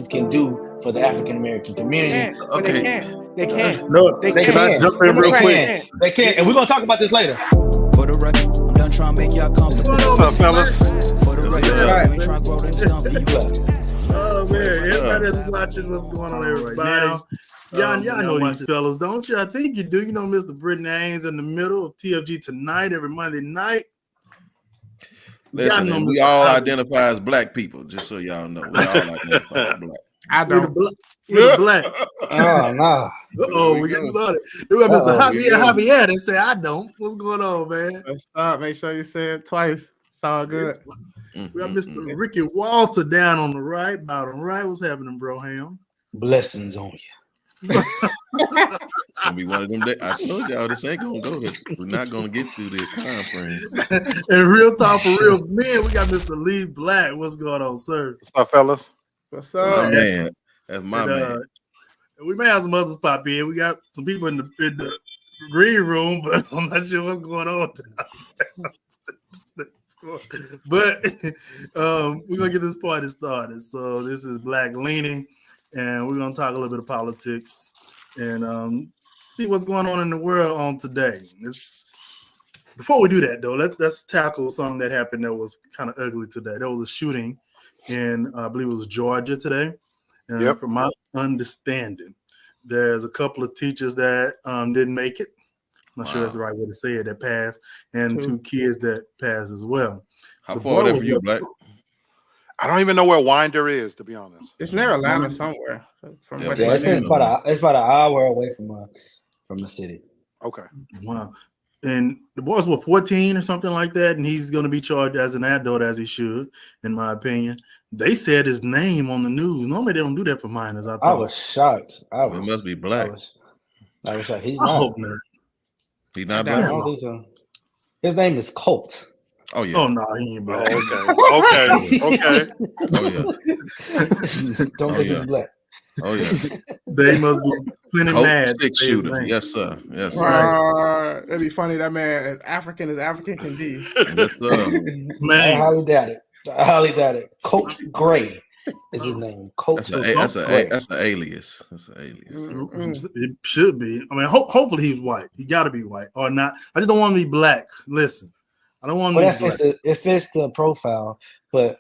can do for the African American community. Okay. They can't. No, They can I can. jump in real quick? They can, and we're gonna talk about this later. For the record, I'm done trying to make y'all comfortable. What's up, fellas? For the record, you ain't trying to grow them dumb for you. Oh man, everybody that's watching, what's going on, everybody? Y'all know these fellas, don't you? I think you do. You know, Mr. Britton Haynes in the middle of TFG Tonight every Monday night. Listen, we all identify as black people, just so y'all know. We all identify as black. I don't. We're the black. Oh no! We getting started. We got Mr. Javier and say, "I don't." What's going on, man? Let's start. Make sure you say it twice. It's all good. We got Mr. Ricky Walter down on the right, bottom right. What's happening, bro? Ham. Blessings on you. Gonna be one of them days. I told y'all this ain't gonna go there. We're not gonna get through this conference. And real talk for real men, we got Mr. Lee Black. What's going on, sir? What's up, fellas? What's My up? man. That's my man. We may have some others pop in. We got some people in the green room, but I'm not sure what's going on. But we're gonna get this party started. So this is Black Leaning, and we're gonna talk a little bit of politics and see what's going on in the world on today. Before we do that, though, let's tackle something that happened that was kind of ugly today. There was a shooting in, I believe it was Georgia today. And from my understanding, there's a couple of teachers that didn't make it. I'm not sure that's the right way to say it, that passed, and two kids that passed as well. How far are they from you, Black? I don't even know where Winder is, to be honest. It's near Atlanta somewhere. It's about an hour away from the city. Okay. Wow. And the boys were 14 or something like that, and he's going to be charged as an adult, as he should, in my opinion. They said his name on the news. Normally, they don't do that for minors. I was shocked. It must be Black. I was shocked. He's I not. hope not. He's not I Black. don't think so. His name is Colt. Oh yeah. Oh no, he ain't Black. Okay. Oh yeah. Don't think he's Black. Oh yeah. They must be plenty Colt mad. stick shooter. Yes, sir. Yes, sir. It'd be funny. That man as African can be. Yes, sir. Man, I highly doubt it. Colt Gray is his name. Colt. That's an alias. That's an alias. It should be. I mean, hopefully he's white. He got to be white or not. I just don't want him to be black. Listen, I don't want him to be black. It fits the profile, but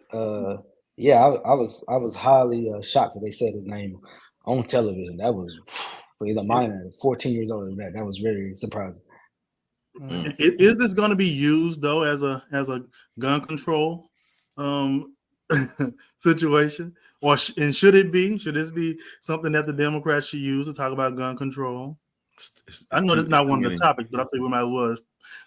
yeah, I was highly shocked that they said his name on television. That was for either minor, 14 years old. That was very surprising. Is this going to be used though as a gun control situation, or should it be? Should this be something that the Democrats should use to talk about gun control? I know that's not one of the topics, but I think we might as well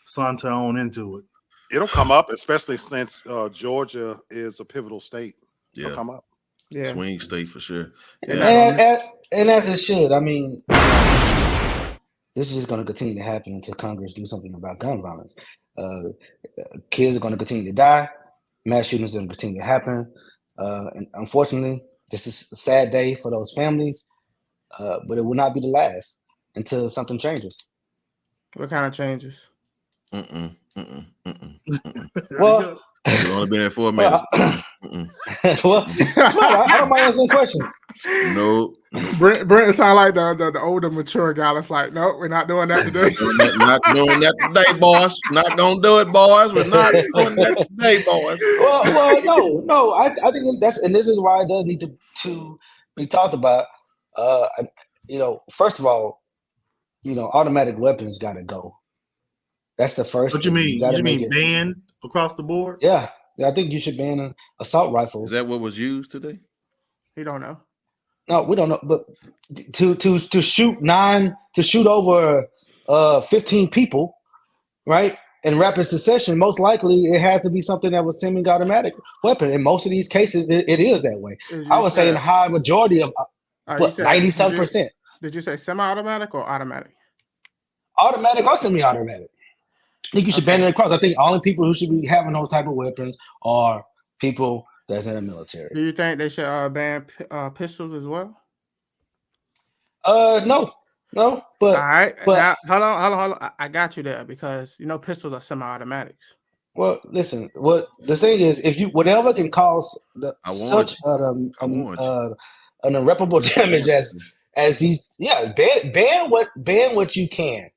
saunter on into it. It'll come up, especially since Georgia is a pivotal state. Yeah. It'll come up. Yeah. Swing state for sure. Yeah. And as it should. I mean, this is just going to continue to happen until Congress do something about gun violence. Kids are going to continue to die. Mass shootings are going to continue to happen. And unfortunately, this is a sad day for those families, but it will not be the last until something changes. What kind of changes? Well, you've only been there 4 minutes. Well, I don't mind answering questions. No. Brent sound like the older, mature guy that's like, no, we're not doing that today. Not doing that today, boys. Not gonna do it, boys. We're not doing that today, boys. Well, no. I think and this is why it does need to be talked about. First of all, automatic weapons got to go. That's the first. What you mean? You mean ban across the board? Yeah, I think you should ban assault rifles. Is that what was used today? We don't know. No, we don't know. But to shoot over 15 people, right? In rapid succession, most likely it had to be something that was semi-automatic weapon. In most of these cases, it is that way. I would say in high majority of 90-some%. Did you say semi-automatic or automatic? Automatic or semi-automatic. I think you should ban it across. I think only people who should be having those type of weapons are people that's in the military. Do you think they should ban pistols as well? No. But all right. Now, hold on. I got you there because pistols are semi-automatics. Well, listen. What the thing is, if you whatever can cause I warned such I warned you. an irreparable damage as these, ban what you can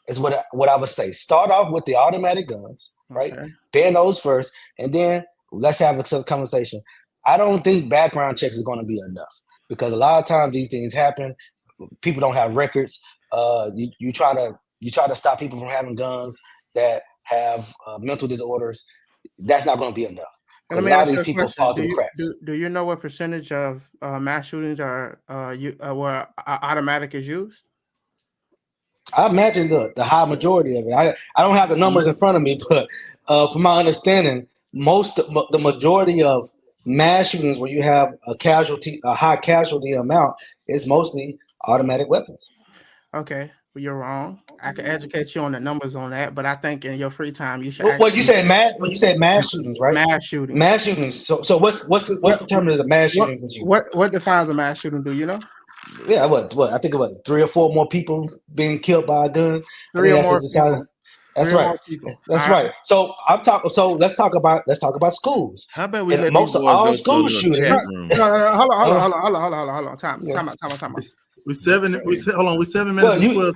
is what I would say. Start off with the automatic guns, right? Okay. Ban those first, and then let's have a conversation. I don't think background checks is going to be enough because a lot of times these things happen. People don't have records. You try to stop people from having guns that have mental disorders. That's not going to be enough. And let Because me a lot ask of you these a people question. fall through the cracks. Do you know what percentage of mass shootings are where automatic is used? I imagine the high majority of it. I don't have the numbers in front of me, but from my understanding, the majority of mass shootings where you have a high casualty amount is mostly automatic weapons. Okay, well, you're wrong. I can educate you on the numbers on that, but I think in your free time you should. What you said mass shootings, right? Mass shootings. Mass shootings. So what's the term of the mass shootings? With you? What defines a mass shooting? Do you know? Yeah, what I think about 3 or 4 more people being killed by a gun. 3 or more people. That's Three or right. more people. That's All right. So let's talk about schools. How about we And let most these of boys all go school to the shootings- chat room? No, hold on. Time out. We 7 minutes and 12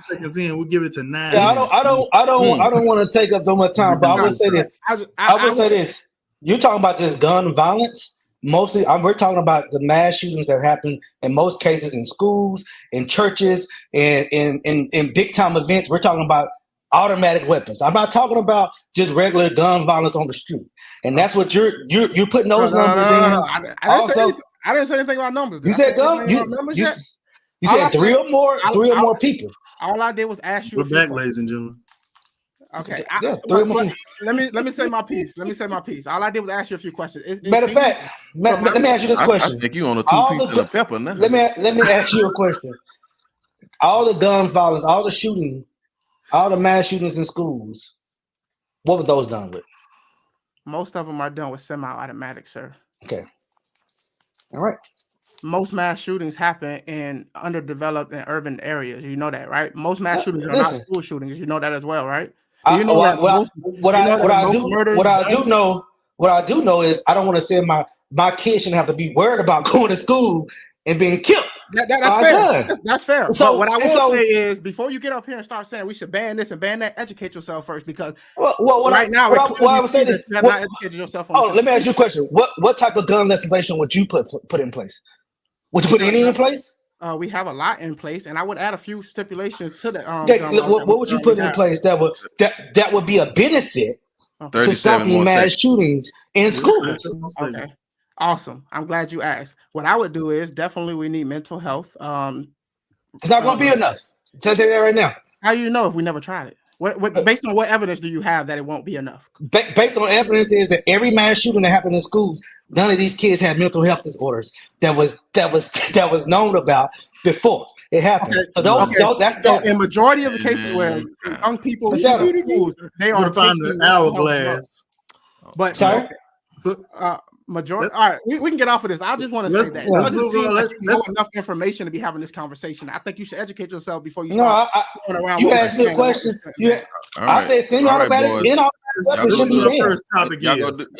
seconds in. We'll give it to 9. Yeah, I don't want to take up too much time, but I would say this. I would say this. You're talking about just gun violence. Mostly, we're talking about the mass shootings that happen in most cases in schools, in churches, and in big time events. We're talking about automatic weapons. I'm not talking about just regular gun violence on the street. And that's what you're putting those numbers in. I didn't say anything about numbers. You said gun. You said 3 or more people. All I did was ask you. We're back, ladies and gentlemen. Okay. 3 or more people. Let me say my piece. All I did was ask you a few questions. Matter of fact, let me ask you this question. I think you on a 2-piece and a pepper now. Let me ask you a question. All the gun violence, all the shooting, all the mass shootings in schools, what were those done with? Most of them are done with semi-automatic, sir. Okay. All right. Most mass shootings happen in underdeveloped and urban areas. You know that, right? Most mass shootings are not school shootings. You know that as well, right? What I do know is I don't want to say my kids shouldn't have to be worried about going to school and being killed. That's fair. That's fair. So but what I will say is, before you get up here and start saying we should ban this and ban that, educate yourself first, because right now you have not educated yourself. Let me ask you a question. What type of gun legislation would you put in place? Would you put any in place? We have a lot in place, and I would add a few stipulations to the. What would you put in place that would be a benefit to stopping mass shootings in schools? Okay, awesome. I'm glad you asked. What I would do is definitely we need mental health. It's not going to be enough. Tell you that right now. How do you know if we never tried it? Based on what evidence do you have that it won't be enough? Based on evidence is that every mass shooting that happened in schools, none of these kids had mental health disorders that was known about before it happened. Okay. So in majority of the cases where young people in schools, they are find the hourglass. But sorry. Majority. All right, we can get off of this. I just want to say that there's enough information to be having this conversation. I think you should educate yourself before you start going around. You asked me a question. I said semi-automatic. Y'all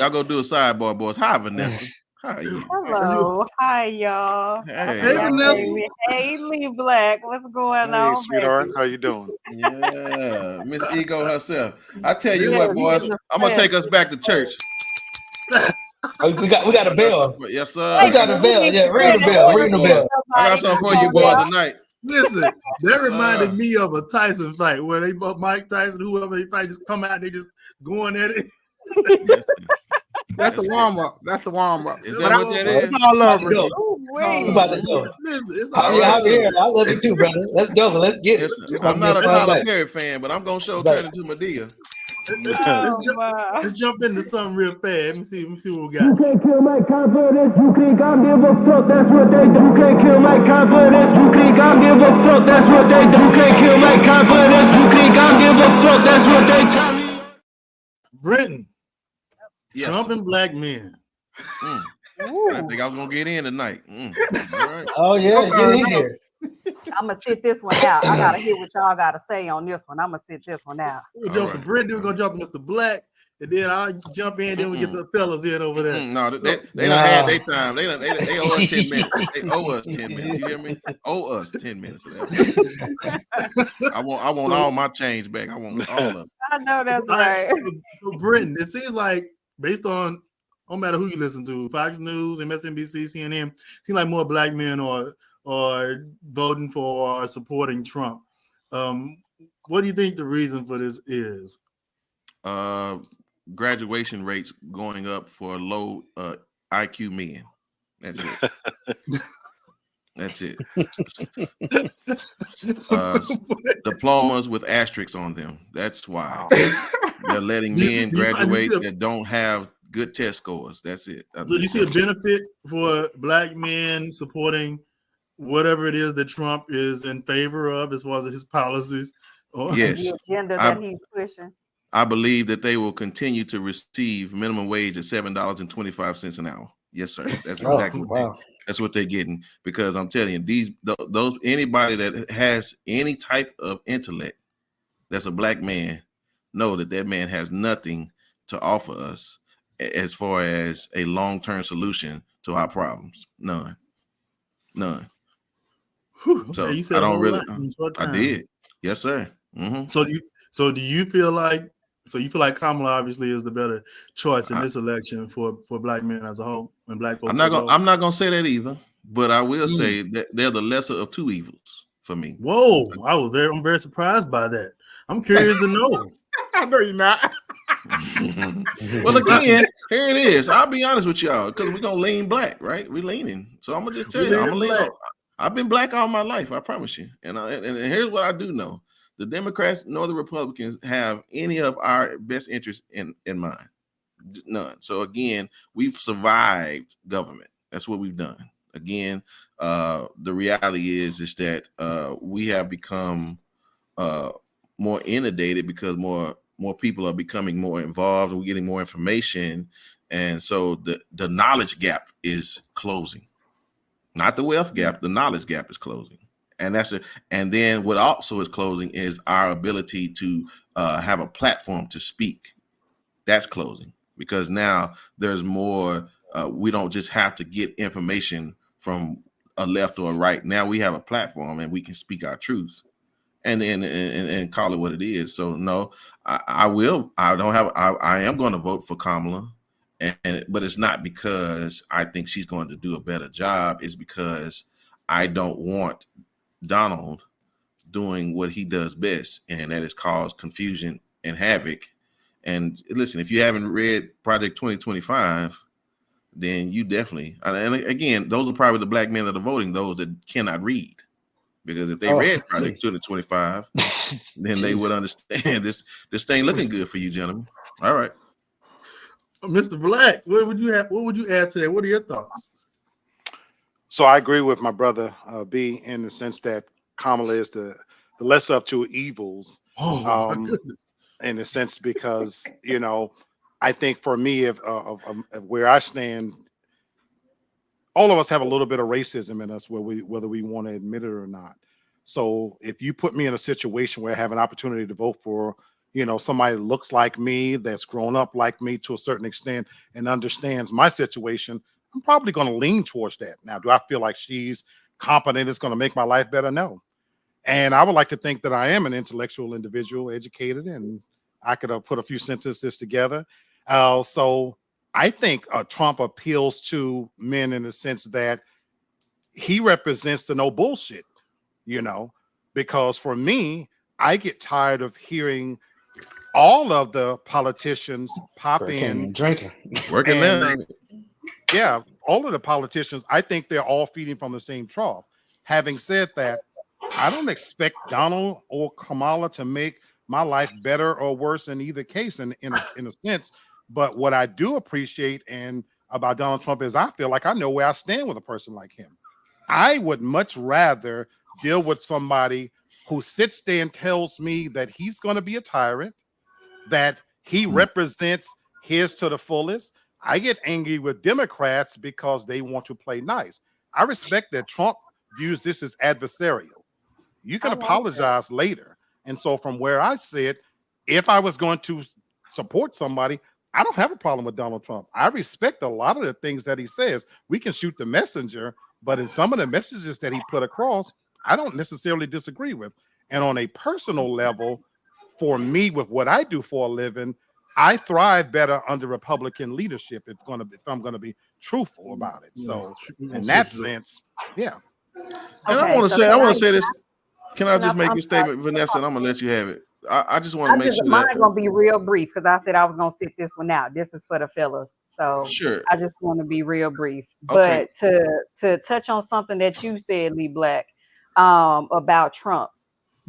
go do a sidebar, boys. Hi, Vanessa. Hi. Hello. Hi, y'all. Hey, Vanessa. Hey, Lee Black. What's going on, sweetheart? How you doing? Yeah, Miss Ego herself. I tell you what, boys. I'm gonna take us back to church. We got a bell. Yes, sir. We got a bell. Yeah, ring the bell. I got something for you boys tonight. Listen, that reminded me of a Tyson fight where they both Mike Tyson, whoever they fight, just come out, they just going at it. That's the warm up. Is that what that is? It's all love. We about to go. I love you too, brother. Let's go. Let's get it. I'm not a Tyler Perry fan, but I'm gonna show turning to Madea. Let's jump into something real fast. Let me see what we got. You can't kill my confidence, you can't give a fuck, that's what they do. You can't kill my confidence, you can't give a fuck, that's what they do. You can't kill my confidence, you can't give a fuck, that's what they tell me. Brenton, yes. Trump and black men. I think I was gonna get in tonight. Right. Oh yeah, get in here. I'm gonna sit this one out. I gotta hear what y'all gotta say on this one. I'm gonna sit this one out. We're gonna jump to Brenton. We're gonna jump to Mr. Black, and then I'll jump in. Then we get the fellas in over there. No, they done had their time. They owe us 10 minutes. They owe us 10 minutes. You hear me? Owe us 10 minutes. I want all my change back. I want all of it. I know that's right. So Britton, it seems like based on no matter who you listen to, Fox News, MSNBC, CNN, it seems like more black men are voting for or supporting Trump. What do you think the reason for this is? Graduation rates going up for low IQ men. That's it. That's it. Diplomas with asterisks on them. That's why they're letting men graduate that don't have good test scores. That's it. So do you see a benefit for black men supporting whatever it is that Trump is in favor of as far as his policies? Yes. The agenda that he's pushing. I believe that they will continue to receive minimum wage at $7.25 an hour. Yes, sir. That's exactly that's what they're getting. Because I'm telling you, those anybody that has any type of intellect that's a black man know that man has nothing to offer us as far as a long-term solution to our problems. None. Whew, so you said I don't really. I did. Yes, sir. Mm-hmm. So do you feel like? So you feel like Kamala obviously is the better choice in this election for black men as a whole and black folks. I'm not gonna say that either, but I will say that they're the lesser of two evils for me. Whoa, I'm very surprised by that. I'm curious to know. I know you're not. Well, again, here it is. I'll be honest with y'all because we're gonna lean black, right? We're leaning. So I'm gonna just tell you, I'm gonna lean. I've been black all my life, I promise you. And here's what I do know. The Democrats nor the Republicans have any of our best interests in mind. None. So again, we've survived government. That's what we've done. Again, the reality is that we have become more inundated because more people are becoming more involved. We're getting more information. And so the knowledge gap is closing. Not the wealth gap, the knowledge gap is closing. And and then what also is closing is our ability to have a platform to speak. That's closing because now there's more. We don't just have to get information from a left or a right. Now we have a platform and we can speak our truth, and call it what it is. So no, I am going to vote for Kamala, but it's not because I think she's going to do a better job. It's because I don't want Donald doing what he does best, and that is cause confusion and havoc. And listen, if you haven't read Project 2025, then you definitely, and again, those are probably the black men that are voting, those that cannot read, because if they read Project 2025, then they would understand this thing looking good for you, gentlemen. All right. Mr. Black, what would you add to that? What are your thoughts? So I agree with my brother B in the sense that Kamala is the lesser of two evils. Oh, my goodness. In a sense, because I think for me, of where I stand, all of us have a little bit of racism in us, whether we want to admit it or not. So if you put me in a situation where I have an opportunity to vote for, somebody that looks like me, that's grown up like me to a certain extent, and understands my situation, I'm probably going to lean towards that. Now, do I feel like she's competent? It's going to make my life better? No. And I would like to think that I am an intellectual individual, educated, and I could have put a few sentences together. So I think Trump appeals to men in the sense that he represents the no bullshit, because for me, I get tired of hearing all of the politicians pop in drinking, working man. Yeah, all of the politicians, I think they're all feeding from the same trough. Having said that, I don't expect Donald or Kamala to make my life better or worse in either case, in a sense. But what I do appreciate about Donald Trump is I feel like I know where I stand with a person like him. I would much rather deal with somebody who sits there and tells me that he's going to be a tyrant, that he represents his to the fullest. I get angry with Democrats because they want to play nice. I respect that Trump views this as adversarial. You can apologize later. And so from where I sit, if I was going to support somebody, I don't have a problem with Donald Trump. I respect a lot of the things that he says. We can shoot the messenger, but in some of the messages that he put across, I don't necessarily disagree with. And on a personal level, for me, with what I do for a living, I thrive better under Republican leadership if I'm gonna be truthful about it. So in that sense, yeah. And I want to say this. Can I just make this statement, Vanessa? And I'm gonna let you have it. I just want to make sure mine's gonna be real brief because I said I was gonna sit this one out. This is for the fellas, so sure. I just want to be real brief. But to touch on something that you said, Lee Black, about Trump,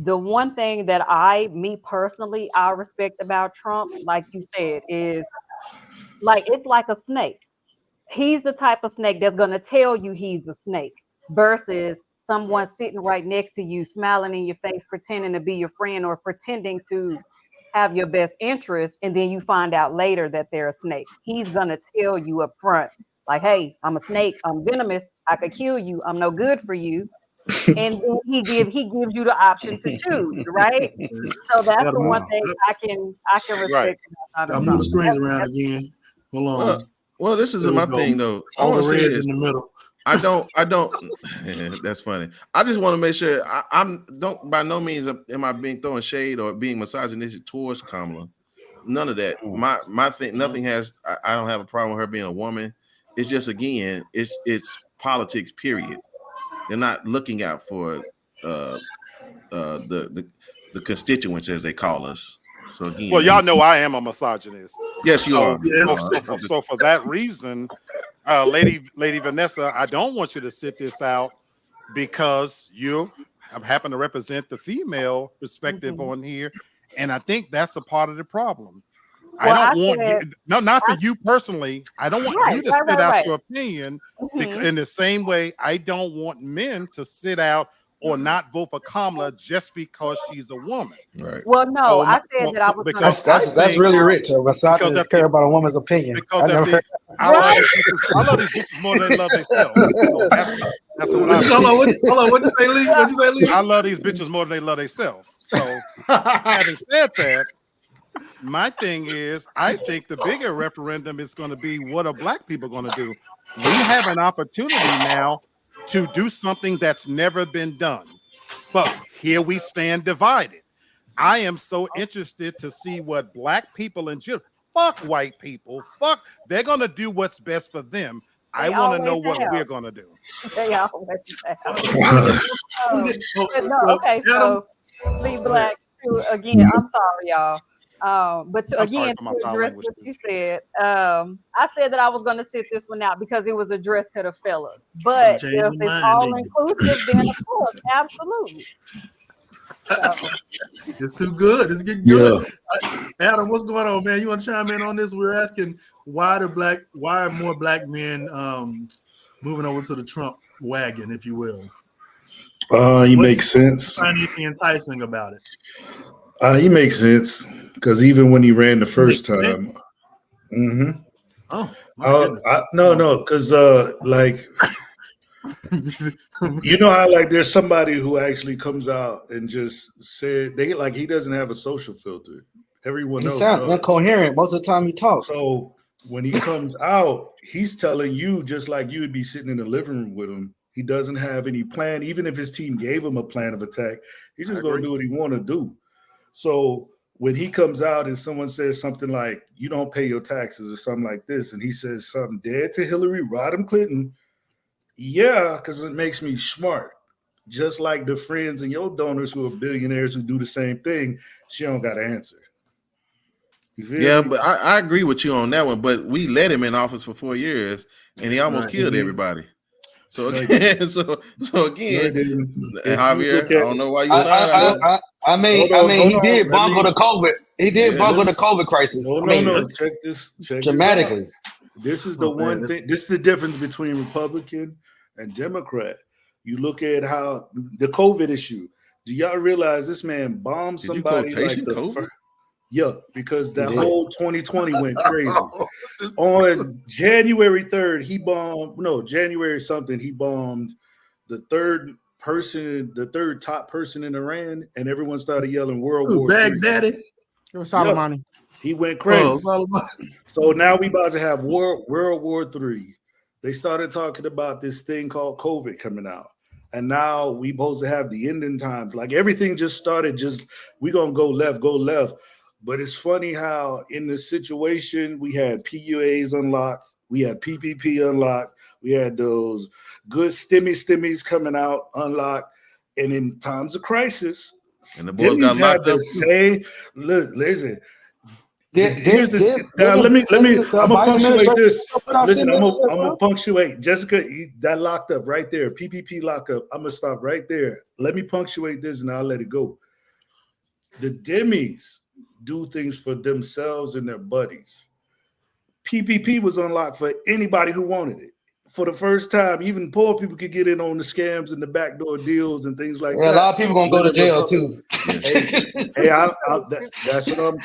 the one thing that me personally, I respect about Trump, like you said, is like it's like a snake. He's the type of snake that's gonna tell you he's a snake versus someone sitting right next to you, smiling in your face, pretending to be your friend or pretending to have your best interest, and then you find out later that they're a snake. He's gonna tell you up front, like, "Hey, I'm a snake. I'm venomous. I could kill you. I'm no good for you." And then he gives you the option to choose, right? So that's the one thing I can respect. Right. I'll move the screens around again. Hold on. Well, this is my thing though. All the reds in the middle. I don't. That's funny. I just want to make sure I'm don't by no means am I being throwing shade or being misogynistic towards Kamala. None of that. My thing. Nothing has. I don't have a problem with her being a woman. It's just again, it's politics. Period. They're not looking out for the constituents as they call us. So again, well, y'all know I am a misogynist. Yes, you are. So for that reason, Lady Vanessa, I don't want you to sit this out because you happen to represent the female perspective on here, and I think that's a part of the problem. Well, I don't want you, not for you personally. I don't want you to sit out your opinion because in the same way I don't want men to sit out or not vote for Kamala just because she's a woman. Right. Well, no, I said that I was. That's really rich. Misogynists care about a woman's opinion. Because I love these bitches more than they love themselves. So that's what I hold on. What you say, Lee? What you say, Lee? I love these bitches more than they love themselves. So having said that, my thing is, I think the bigger referendum is going to be what are black people going to do? We have an opportunity now to do something that's never been done. But here we stand divided. I am so interested to see what black people in general, fuck white people, they're going to do what's best for them. I want to know what we're going to do. They always okay, so Lee Black, again, I'm sorry, y'all. But to address what you said, I said that I was going to sit this one out because it was addressed to the fellas. But if it's all inclusive, then of course, absolutely. So. It's too good. It's getting good. Yeah. Adam, what's going on, man? You want to chime in on this? We're asking why are more black men moving over to the Trump wagon, if you will? Make sense. Find anything enticing about it? He makes sense because even when he ran the first time, no, because like you know how like there's somebody who actually comes out and just said he doesn't have a social filter. Everyone else sounds incoherent most of the time he talks. So when he comes out, he's telling you just like you would be sitting in the living room with him. He doesn't have any plan, even if his team gave him a plan of attack. He's just going to do what he want to do. So when he comes out and someone says something like, you don't pay your taxes or something like this, and he says something dead to Hillary Rodham Clinton, yeah, because it makes me smart. Just like the friends and your donors who are billionaires who do the same thing, she don't got to answer. Yeah, but I agree with you on that one. But we let him in office for 4 years, and he almost killed everybody. So again, Javier, I don't know why you signed. I mean, he did bungle the COVID. He did bungle the COVID crisis. Check this dramatically. This is the one thing. This is the difference between Republican and Democrat. You look at how the COVID issue. Do y'all realize this man bombed somebody like the COVID? Yeah, because that whole 2020 went crazy. On January 3rd, he bombed. No, January something. He bombed the third top person in Iran, and everyone started yelling World War III. Baghdadi. It was Soleimani. He went crazy. So now we about to have World War III. They started talking about this thing called COVID coming out. And now we supposed to have the ending times. Like everything just started, we gonna go left. But it's funny how in this situation, we had PUAs unlocked, we had PPP unlocked, we had those good stimmies coming out unlocked. And in times of crisis, and the boys got locked up. Look, listen. Let me. I'm gonna punctuate this. Listen, I'm gonna punctuate. Jessica, that locked up right there. PPP lockup. I'm gonna stop right there. Let me punctuate this, and I'll let it go. The Demis do things for themselves and their buddies. PPP was unlocked for anybody who wanted it. For the first time, even poor people could get in on the scams and the backdoor deals and things like that. A lot of people gonna go to jail too.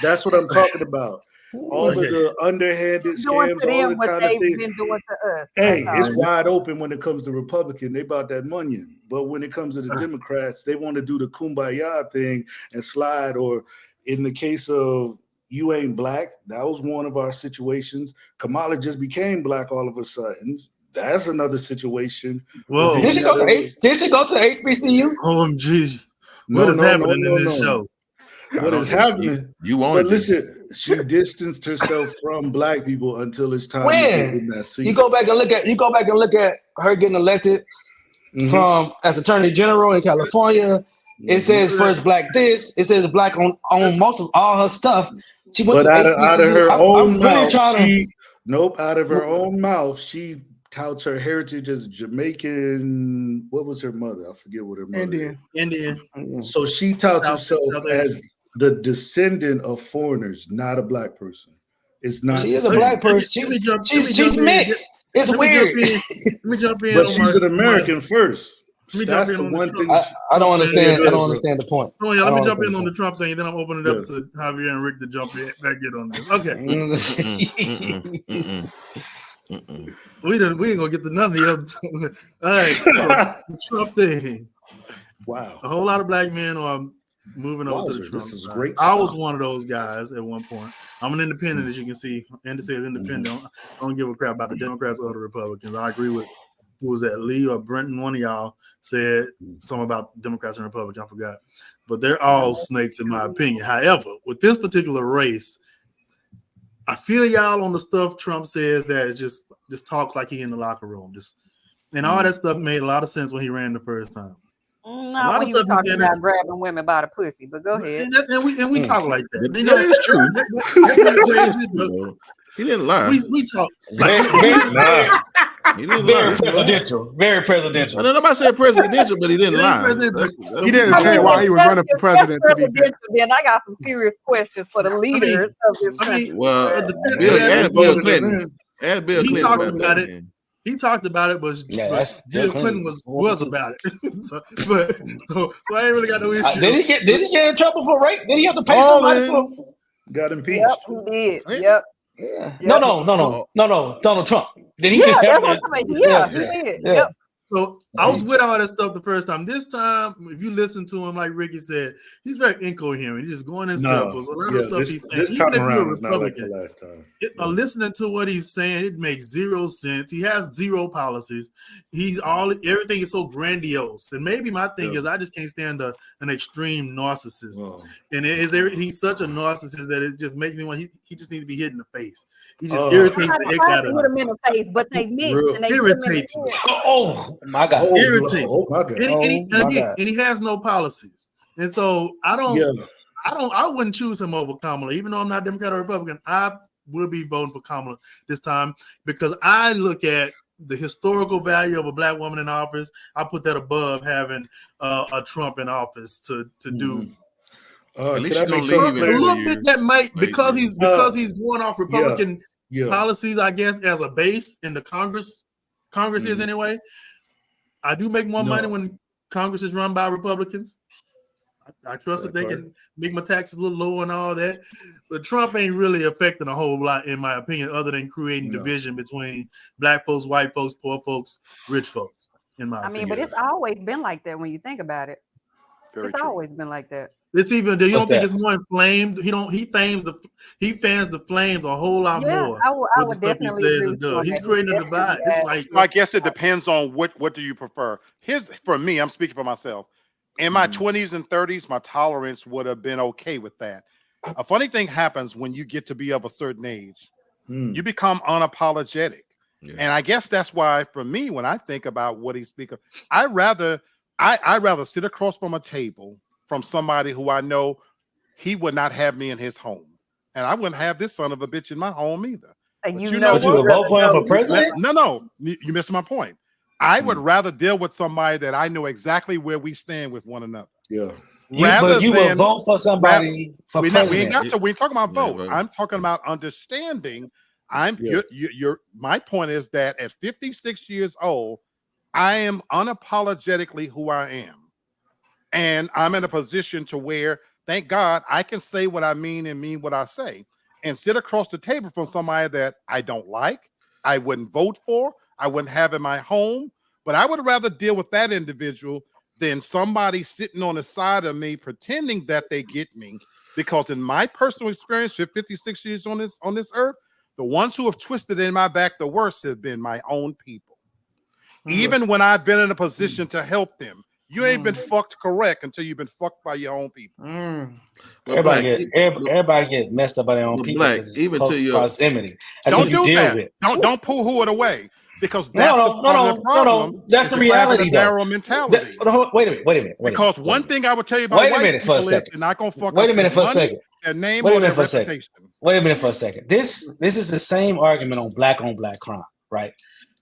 That's what I'm talking about. All of the underhanded scams, all the kind of things. Been doing to us. Hey, it's wide open when it comes to Republican. They bought that money, but when it comes to the Democrats, they want to do the kumbaya thing and slide. Or in the case of you ain't black, that was one of our situations. Kamala just became black all of a sudden. That's another situation. Whoa! Did she go to HBCU? OMG! What is happening in this show? What is happening? You want to listen? She distanced herself from black people until it's time to get in that seat. You go back and look at her getting elected from as Attorney General in California. It says first black this. It says black on most of all her stuff. She went out of her own mouth. Out of her own mouth, she touts her heritage as Jamaican. What was her mother? I forget what her mother. Indian. So she touts herself as the descendant of foreigners, not a black person. It's not. She is a black person. She's mixed. It's weird. Let me jump in. But she's an American first. That's the one thing. I don't understand. I don't understand the point. Oh yeah, let me jump in on the Trump thing, and then I'm opening it up to Javier and Rick to jump in back in on this. Okay. We ain't gonna get to none of the other. All right, so the Trump thing. Wow, a whole lot of black men are moving over to the Trump side. Great I was one of those guys at one point. I'm an independent, as you can see. Andy says independent. I don't give a crap about the Democrats or the Republicans. I agree with who was that, Lee or Brenton? One of y'all said something about Democrats and Republicans. I forgot, but they're all snakes in my opinion. However, with this particular race, I feel y'all on the stuff Trump says that it just talks like he in the locker room. And all that stuff made a lot of sense when he ran the first time. No, when he was talking about grabbing women by the pussy, but go ahead. And we talk like that. That is true. He didn't lie. We talk. He didn't lie. Presidential. Very presidential. I don't know about saying presidential, but he didn't lie. He didn't say why he was running for president. Then I got some serious questions for the leaders of this country. Well, Bill Clinton. He talked about it. He talked about it, but Bill Clinton was about it. so I ain't really got no issue. Did he get in trouble for rape? Did he have to pay somebody for? Got impeached. Yep, he did. Yep. Yeah. No. Donald Trump. Did he just have he did. Yep. So I was with all that stuff the first time. This time, if you listen to him, like Ricky said, he's very incoherent. He's just going in circles. A lot of stuff he's saying. This time around is not like the last time. Listening to what he's saying, it makes zero sense. He has zero policies. Everything is so grandiose. And maybe my thing is I just can't stand an extreme narcissist. Oh. And he's such a narcissist that it just makes me want. He just needs to be hit in the face. He just irritates the heck out of him. Put him in the face, but they mix and they irritates me. Oh my God! Irritates. Oh my God! And he has no policies, and so I wouldn't choose him over Kamala, even though I'm not Democrat or Republican. I will be voting for Kamala this time because I look at the historical value of a black woman in office. I put that above having a Trump in office to do. At least you don't leave a little bit that might because he's going off Republican policies, I guess, as a base in the Congress is anyway. I do make more money when Congress is run by Republicans. I trust that they can make my taxes a little lower and all that. But Trump ain't really affecting a whole lot, in my opinion, other than creating division between black folks, white folks, poor folks, rich folks, in my opinion. But it's always been like that when you think about it. It's always been like that. It's even. You don't think that? it's more inflamed? He fans the flames a whole lot more. I would definitely says and does. He's creating a divide. It's like, I guess it depends on what do you prefer. Here's for me. I'm speaking for myself. In my 20s and 30s, my tolerance would have been okay with that. A funny thing happens when you get to be of a certain age. You become unapologetic. Yeah. And I guess that's why, for me, when I think about what he's speaking, I'd rather sit across from a table from somebody who I know he would not have me in his home, and I wouldn't have this son of a bitch in my home either. And you would vote for him for president? No, you missed my point. I would rather deal with somebody that I know exactly where we stand with one another. Yeah. You would vote for somebody for president. We ain't talking about vote. I'm talking about understanding. My point is that at 56 years old, I am unapologetically who I am. And I'm in a position to where, thank God, I can say what I mean and mean what I say, and sit across the table from somebody that I don't like, I wouldn't vote for, I wouldn't have in my home, but I would rather deal with that individual than somebody sitting on the side of me pretending that they get me. Because in my personal experience, for 56 years on this earth, the ones who have twisted in my back the worst have been my own people. Even when I've been in a position to help them, you ain't been fucked correct until you've been fucked by your own people. Everybody get messed up by their own people. Even to your proximity. Don't do that. Don't poo-hoo it away, because that's the problem. That's the reality. Narrow mentality. Wait a minute. Because one thing I would tell you about white people is they're not gonna fuck up their money, their name, or their reputation. Wait a minute for a second. This is the same argument on black crime, right?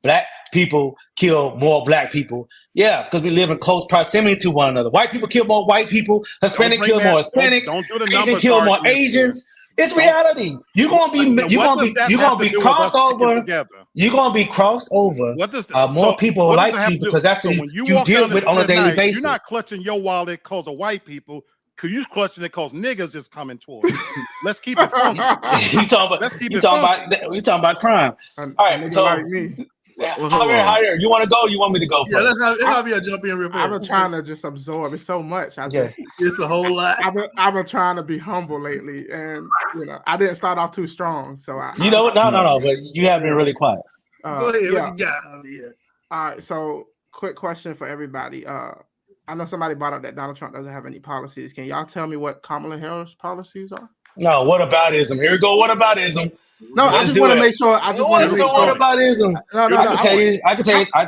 Black people kill more black people. Yeah, because we live in close proximity to one another. White people kill more white people. Hispanic kill more Hispanics. Asian kill more Asians. It's reality. You're gonna be crossed over. You're gonna be crossed over. More people like people because that's what you deal with on a daily basis. You're not clutching your wallet because of white people. Cause you clutching it because niggas is coming towards you. Let's keep it funky. We talking about crime. All right, so Javier, you want to go? Or you want me to go? Yeah, it's gotta be a jump in real quick. I've been trying to just absorb. It's so much. It's a whole lot. I've been trying to be humble lately, and I didn't start off too strong. So no, but you have been really quiet. Go ahead. What you got? All right. So, quick question for everybody. I know somebody brought up that Donald Trump doesn't have any policies. Can y'all tell me what Kamala Harris' policies are? No, whataboutism. Here we go. Whataboutism. No, I just want to make sure. I just want to make sure. Whataboutism. No. I can tell you. I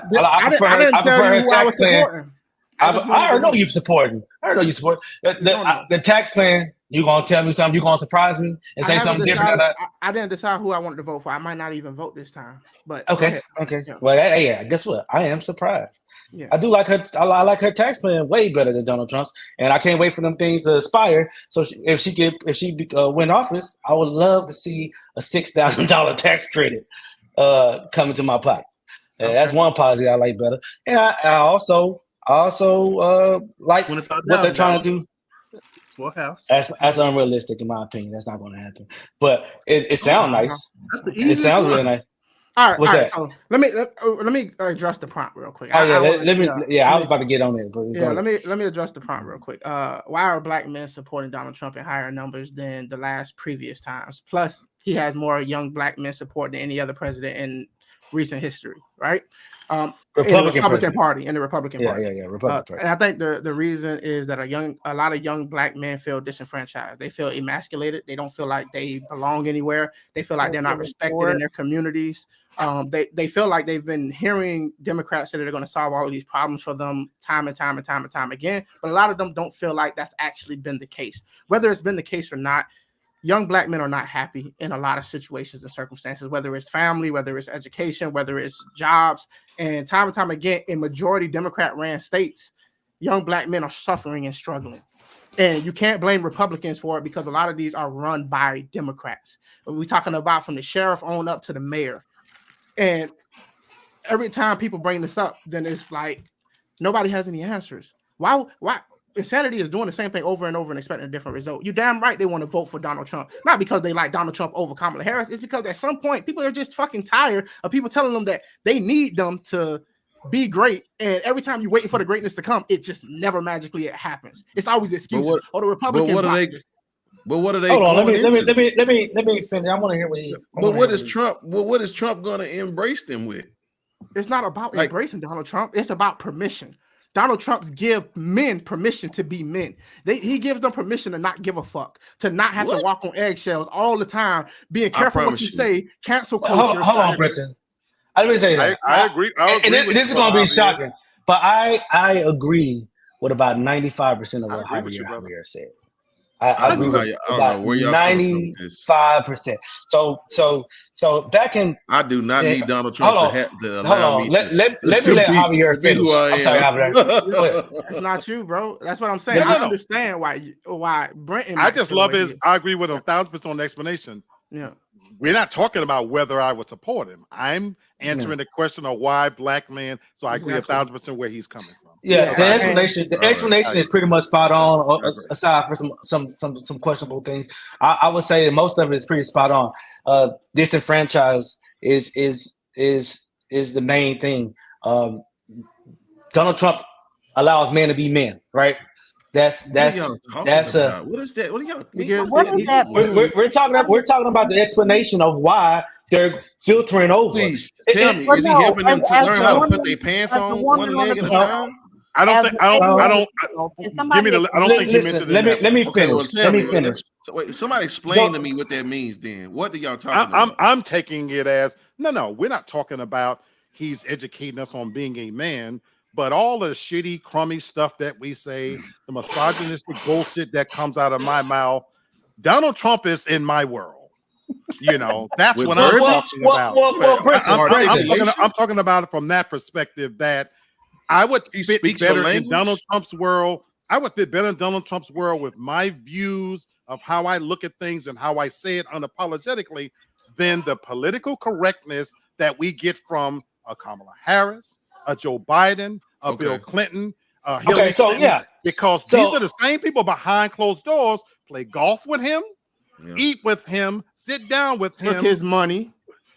prefer her tax plan. I already know you supporting. The tax plan. You gonna tell me something? You gonna surprise me and say something different? I didn't decide who I wanted to vote for. I might not even vote this time. But okay. Well, yeah. Guess what? I am surprised. Yeah. I do like her. I like her tax plan way better than Donald Trump's, and I can't wait for them things to expire. So if she win office, I would love to see a $6,000 tax credit coming to my pocket. That's one policy I like better, and I also like what they're trying to do. House. That's unrealistic in my opinion. That's not going to happen. But it sounds nice. It sounds really nice. All right. What's that? So let me address the prompt real quick. I was about to get on it. But let me address the prompt real quick. Why are black men supporting Donald Trump in higher numbers than the last previous times? Plus, he has more young black men support than any other president in recent history, right? Republican Party. Republican Party. And I think the reason is that a lot of young black men feel disenfranchised. They feel emasculated. They don't feel like they belong anywhere. They feel like they're not respected in their communities. They feel like they've been hearing Democrats say that they're going to solve all of these problems for them time and time again. But a lot of them don't feel like that's actually been the case. Whether it's been the case or not, young black men are not happy in a lot of situations and circumstances, whether it's family, whether it's education, whether it's jobs. And time again, in majority Democrat-ran states, young black men are suffering and struggling. And you can't blame Republicans for it because a lot of these are run by Democrats. We're talking about from the sheriff on up to the mayor. And every time people bring this up, then it's like nobody has any answers. Why? Insanity is doing the same thing over and over and expecting a different result. You're damn right they want to vote for Donald Trump. Not because they like Donald Trump over Kamala Harris. It's because at some point people are just fucking tired of people telling them that they need them to be great, and every time you're waiting for the greatness to come, it just never magically it happens. It's always excuses. The Republicans. But what are they? Hold on, let me finish. I want to hear what he. But what is Trump? What is Trump going to embrace them with? It's not about embracing Donald Trump. It's about permission. Donald Trump's give men permission to be men. He gives them permission to not give a fuck, to not have to walk on eggshells all the time, being careful what you say, cancel culture. Hold on, Brenton. Let me say that. I agree. This is going to be shocking, but I agree with about 95% of what Javier said. I agree with about 95%. So back in, I do not need Donald Trump to allow me. Let me let Javier finish. I'm sorry, Javier. That's not you, bro. That's what I'm saying. I understand why Brenton. I just love his. I agree with him 1,000% on the explanation. Yeah. We're not talking about whether I would support him. I'm answering the question of why black men. So I agree 1,000% where he's coming from. Yeah, the explanation is pretty much spot on. Aside for some questionable things, I would say most of it is pretty spot on. Disenfranchised is the main thing. Donald Trump allows men to be men, right? That's what is that? What are y'all? We're talking about the explanation of why they're filtering over. Please tell me, is he helping them to learn how to put their pants on one leg at a time? I don't think he meant it. Let me finish. Let me finish. Wait, somebody explain to me what that means. Then what are y'all talking about? I'm taking it as no. We're not talking about he's educating us on being a man. But all the shitty, crummy stuff that we say, the misogynistic bullshit that comes out of my mouth, Donald Trump is in my world. You know, that's what I'm talking about. I'm talking about it from that perspective that I would fit better in Donald Trump's world. I would fit better in Donald Trump's world with my views of how I look at things and how I say it unapologetically than the political correctness that we get from a Kamala Harris, a Joe Biden, a Bill Clinton, Hillary Clinton, because these are the same people behind closed doors, play golf with him, eat with him, sit down with him,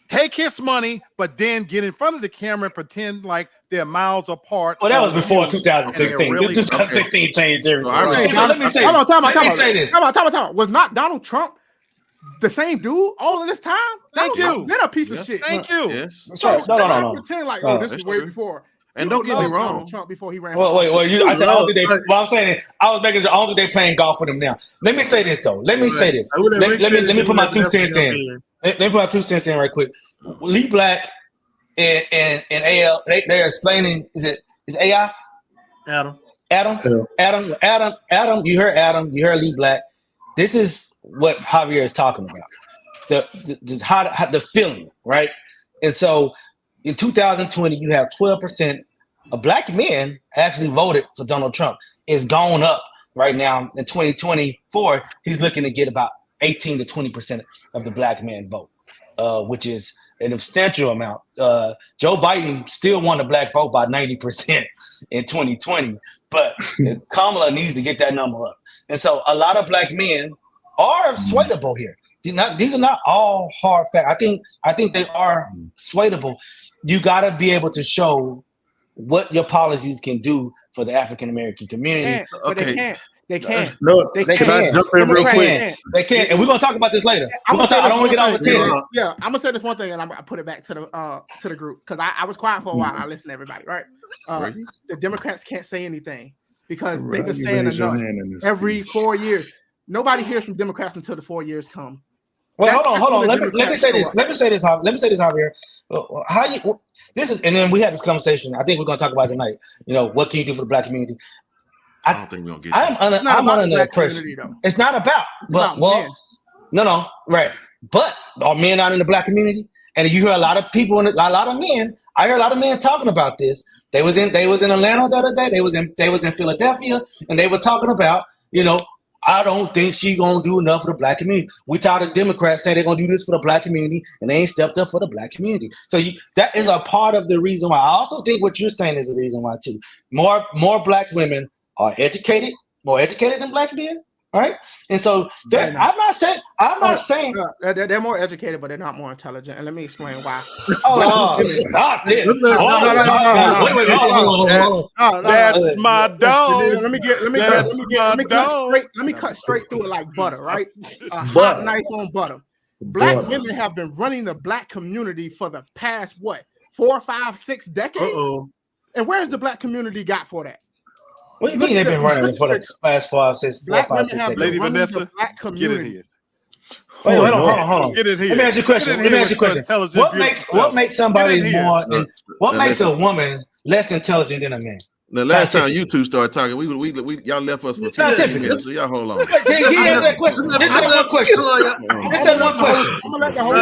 take his money, but then get in front of the camera and pretend like they're miles apart. Well, that was before 2016. Really 2016 changed everything. Let me say this. Was not Donald Trump the same dude all of this time? Thank you. Been a piece of shit. Thank you. Yes. So no. Pretend like, this is way before. And don't get me wrong. Trump before he ran. Wait. I said, I'm saying I was making sure I don't think they playing golf with him now. Let me say this though. Let me put my 2 cents in. Let me put my 2 cents in right quick. Lee Black and AL, they're explaining. Is AI? Adam. You heard Adam. You heard Lee Black. This is what Javier is talking about. The feeling, right? And so in 2020, you have 12% of black men actually voted for Donald Trump. It's gone up right now. In 2024, he's looking to get about 18 to 20% of the black man vote, which is an substantial amount. Joe Biden still won the black vote by 90% in 2020, but Kamala needs to get that number up. And so a lot of black men are swayable here. These are not all hard facts. I think they are swayable. You got to be able to show what your policies can do for the African American community. They can't. No, they can't. Can I jump in real quick? They can't, and we're gonna talk about this later. I don't want to get off the tangent. Yeah, I'm gonna say this one thing, and I'm gonna put it back to the group because I was quiet for a while. I listened to everybody. Right? The Democrats can't say anything because they've been saying enough every 4 years. Nobody hears from Democrats until the 4 years come. Well, hold on. Let me say this, Javier. And then we had this conversation. I think we're gonna talk about it tonight. You know, what can you do for the black community? I don't think we're gonna get. I'm under the impression it's not about. But no, right. But are men not in the black community? And you hear a lot of people, a lot of men. I hear a lot of men talking about this. They was in Atlanta the other day. They was in Philadelphia, and they were talking about, you know, I don't think she gonna do enough for the black community. We tired of Democrats saying they're gonna do this for the black community, and they ain't stepped up for the black community. So that is a part of the reason why. I also think what you're saying is the reason why too. More black women are educated, more educated than black men, right? And so I'm not saying they're more educated, but they're not more intelligent. And let me explain why. Oh, stop this! That's my dog. Let me cut straight through it like butter, right? A hot knife on butter. Black women have been running the black community for the past 4, 5, 6 decades. And where's the black community got for that? What do you mean they've been running for the past 4, 5, 6 decades? Lady Vanessa, get in here. Wait, hold on. Get in here. Let me ask you a question. What makes somebody more? What makes a woman less intelligent than a man? The last time you two started talking, we y'all left us for 15 minutes, so y'all hold on. Can you answer that question? Just that one question. Just that one question. I'm gonna let the whole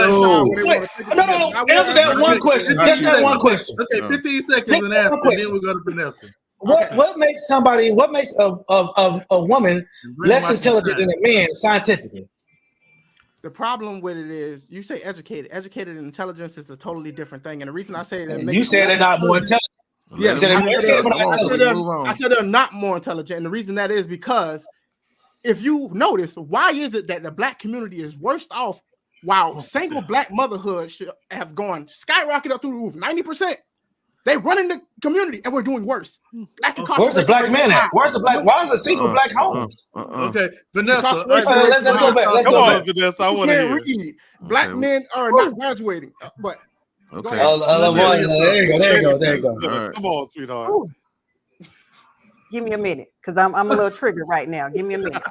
No, answer that one question. Just that one question. Okay, 15 seconds and answer, and then we'll go to Vanessa. What makes a woman less intelligent than a man scientifically? The problem with it is you say educated. Educated and intelligence is a totally different thing. And the reason I say that you said they're not more intelligent. Yeah, I said they're not more intelligent. And the reason that is because if you notice, why is it that the black community is worse off while single black motherhood should have gone skyrocketed up through the roof, 90%? They running the community and we're doing worse. Where's the black man at? Where's the black? Why is a single black home? Okay, Vanessa. Let's go back. Come on, Vanessa. I want to hear. Read. Black men are not graduating, but okay. There you go. Right. Come on, sweetheart. Ooh. Give me a minute, because I'm a little triggered right now. Give me a minute.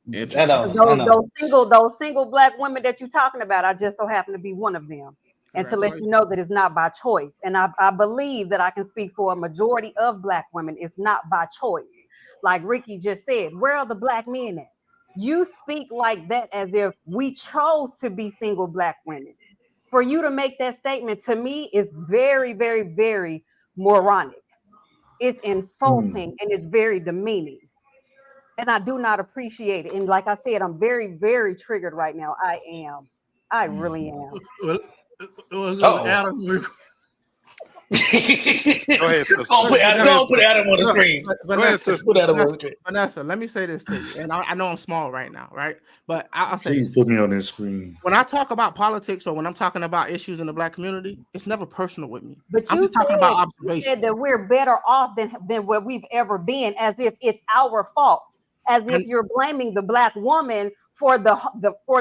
Those single black women that you're talking about, I just so happen to be one of them. And to let you know that it's not by choice. And I believe that I can speak for a majority of black women. It's not by choice. Like Ricky just said, where are the black men at? You speak like that as if we chose to be single black women. For you to make that statement to me is very, very, very moronic. It's insulting and it's very demeaning. And I do not appreciate it. And like I said, I'm very, very triggered right now. I really am. Adam. Go ahead, sister. Don't put Adam on the screen. Vanessa, let me say this to you. And I know I'm small right now, right? But I'll say please put me on this screen. When I talk about politics or when I'm talking about issues in the black community, it's never personal with me. But I'm just talking about observation. You said that we're better off than what we've ever been, as if it's our fault, as if you're blaming the black woman for the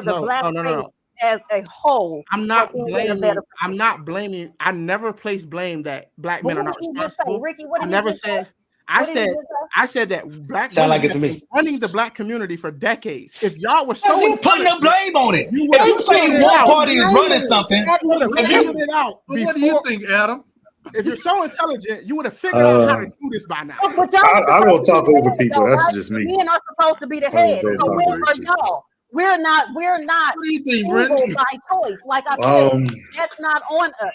black race. As a whole, I'm not blaming. I never place blame that black men are not responsible. Ricky, what did I never said. I said that black sound like it to me. Running the black community for decades. If y'all were so you putting the blame on it, if you say one party is running something, if you figured it out, what do you think, Adam? If you're so intelligent, you would have figured out how to do this by now. I don't talk over people. That's just me. Men are supposed to be the head. So where are y'all? We're not what do you think, Brent? by choice. Like I said, that's not on us.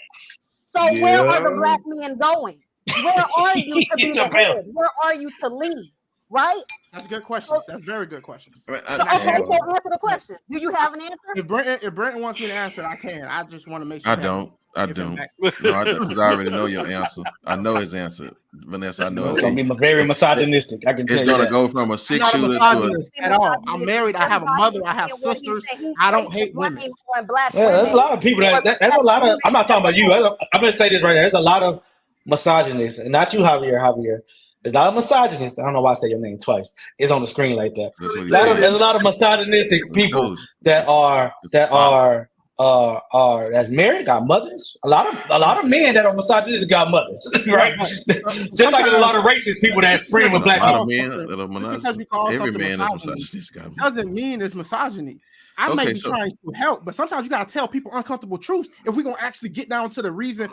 So where are the black men going? Where are you to be the head? Where are you to lead? Right? That's a good question. That's a very good question. So answer the question. Do you have an answer? If Brent wants me to answer it, I can. I just want to make sure. I don't. No, because I already know your answer. I know his answer, Vanessa. I know it's gonna be very misogynistic. I can tell you. It's gonna go from a 6-shooter to at all. I'm married. I have a mother. I have sisters. I don't hate women. There's a lot of people that's a lot of. I'm not talking about you. I'm gonna say this right now. There's a lot of misogynists, and not you, Javier. There's a lot of misogynists. I don't know why I say your name twice. It's on the screen like that. There's a lot of misogynistic people that are that's married, got mothers. A lot of men that are misogynistic got mothers, right? Just like there's a lot of racist people that friend with black people. Because you call every man is misogynist doesn't mean it's misogyny. I may be trying to help, but sometimes you gotta tell people uncomfortable truths if we're gonna actually get down to the reason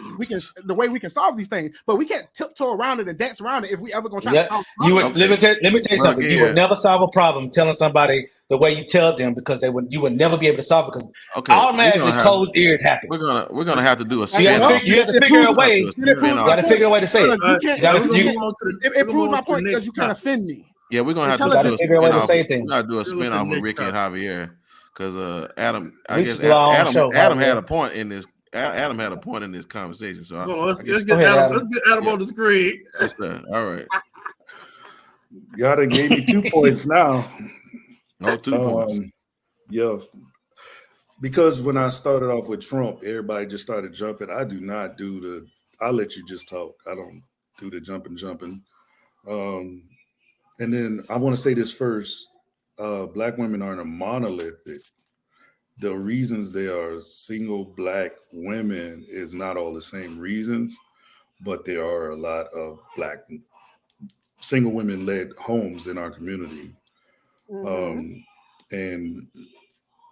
the way we can solve these things. But we can't tiptoe around it and dance around it if we ever gonna try to solve it. Let me tell you something. You would never solve a problem telling somebody the way you tell them, because you would never be able to solve it, because automatically closed ears happen. We're gonna have to do a you have to figure a way. You gotta figure a way to say it. It proves my point because you can't offend me. Yeah, we're gonna have to do a spin-off with Ricky and Javier. Because Adam had a point in this. Adam had a point in this conversation. So let's get Adam on the screen. All right. Y'all done gave me 2 points now. No 2 points. Yeah. Because when I started off with Trump, everybody just started jumping. I do not do the, I'll let you just talk. I don't do the jumping. And then I want to say this first. Black women aren't a monolith. The reasons they are single Black women is not all the same reasons, but there are a lot of Black single women led homes in our community. And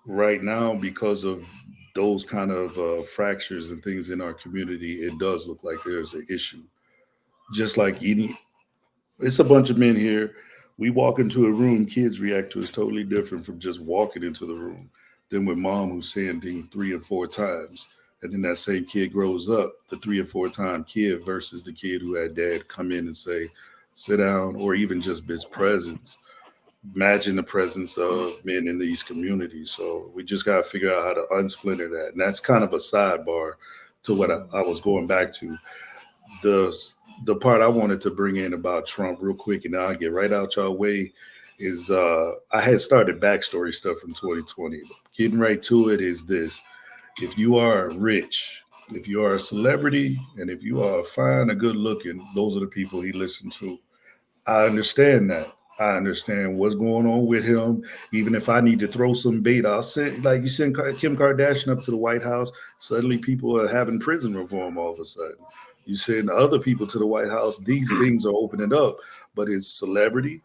right now, because of those kind of fractures and things in our community, it does look like there's an issue. Just like it's a bunch of men here. We walk into a room, kids react to it's totally different from just walking into the room than with mom who's saying things 3 and 4 times. And then that same kid grows up, the 3 and 4 time kid versus the kid who had dad come in and say, sit down, or even just his presence. Imagine the presence of men in these communities. So we just got to figure out how to unsplinter that. And that's kind of a sidebar to what I was going back to. The part I wanted to bring in about Trump real quick, and I'll get right out y'all way, is I had started backstory stuff from 2020. Getting right to it is this. If you are rich, if you are a celebrity, and if you are fine and good looking, those are the people he listened to. I understand that. I understand what's going on with him. Even if I need to throw some bait, I'll send, like you send Kim Kardashian up to the White House, suddenly people are having prison reform all of a sudden. You send other people to the White House, these things are opening up, but it's celebrity,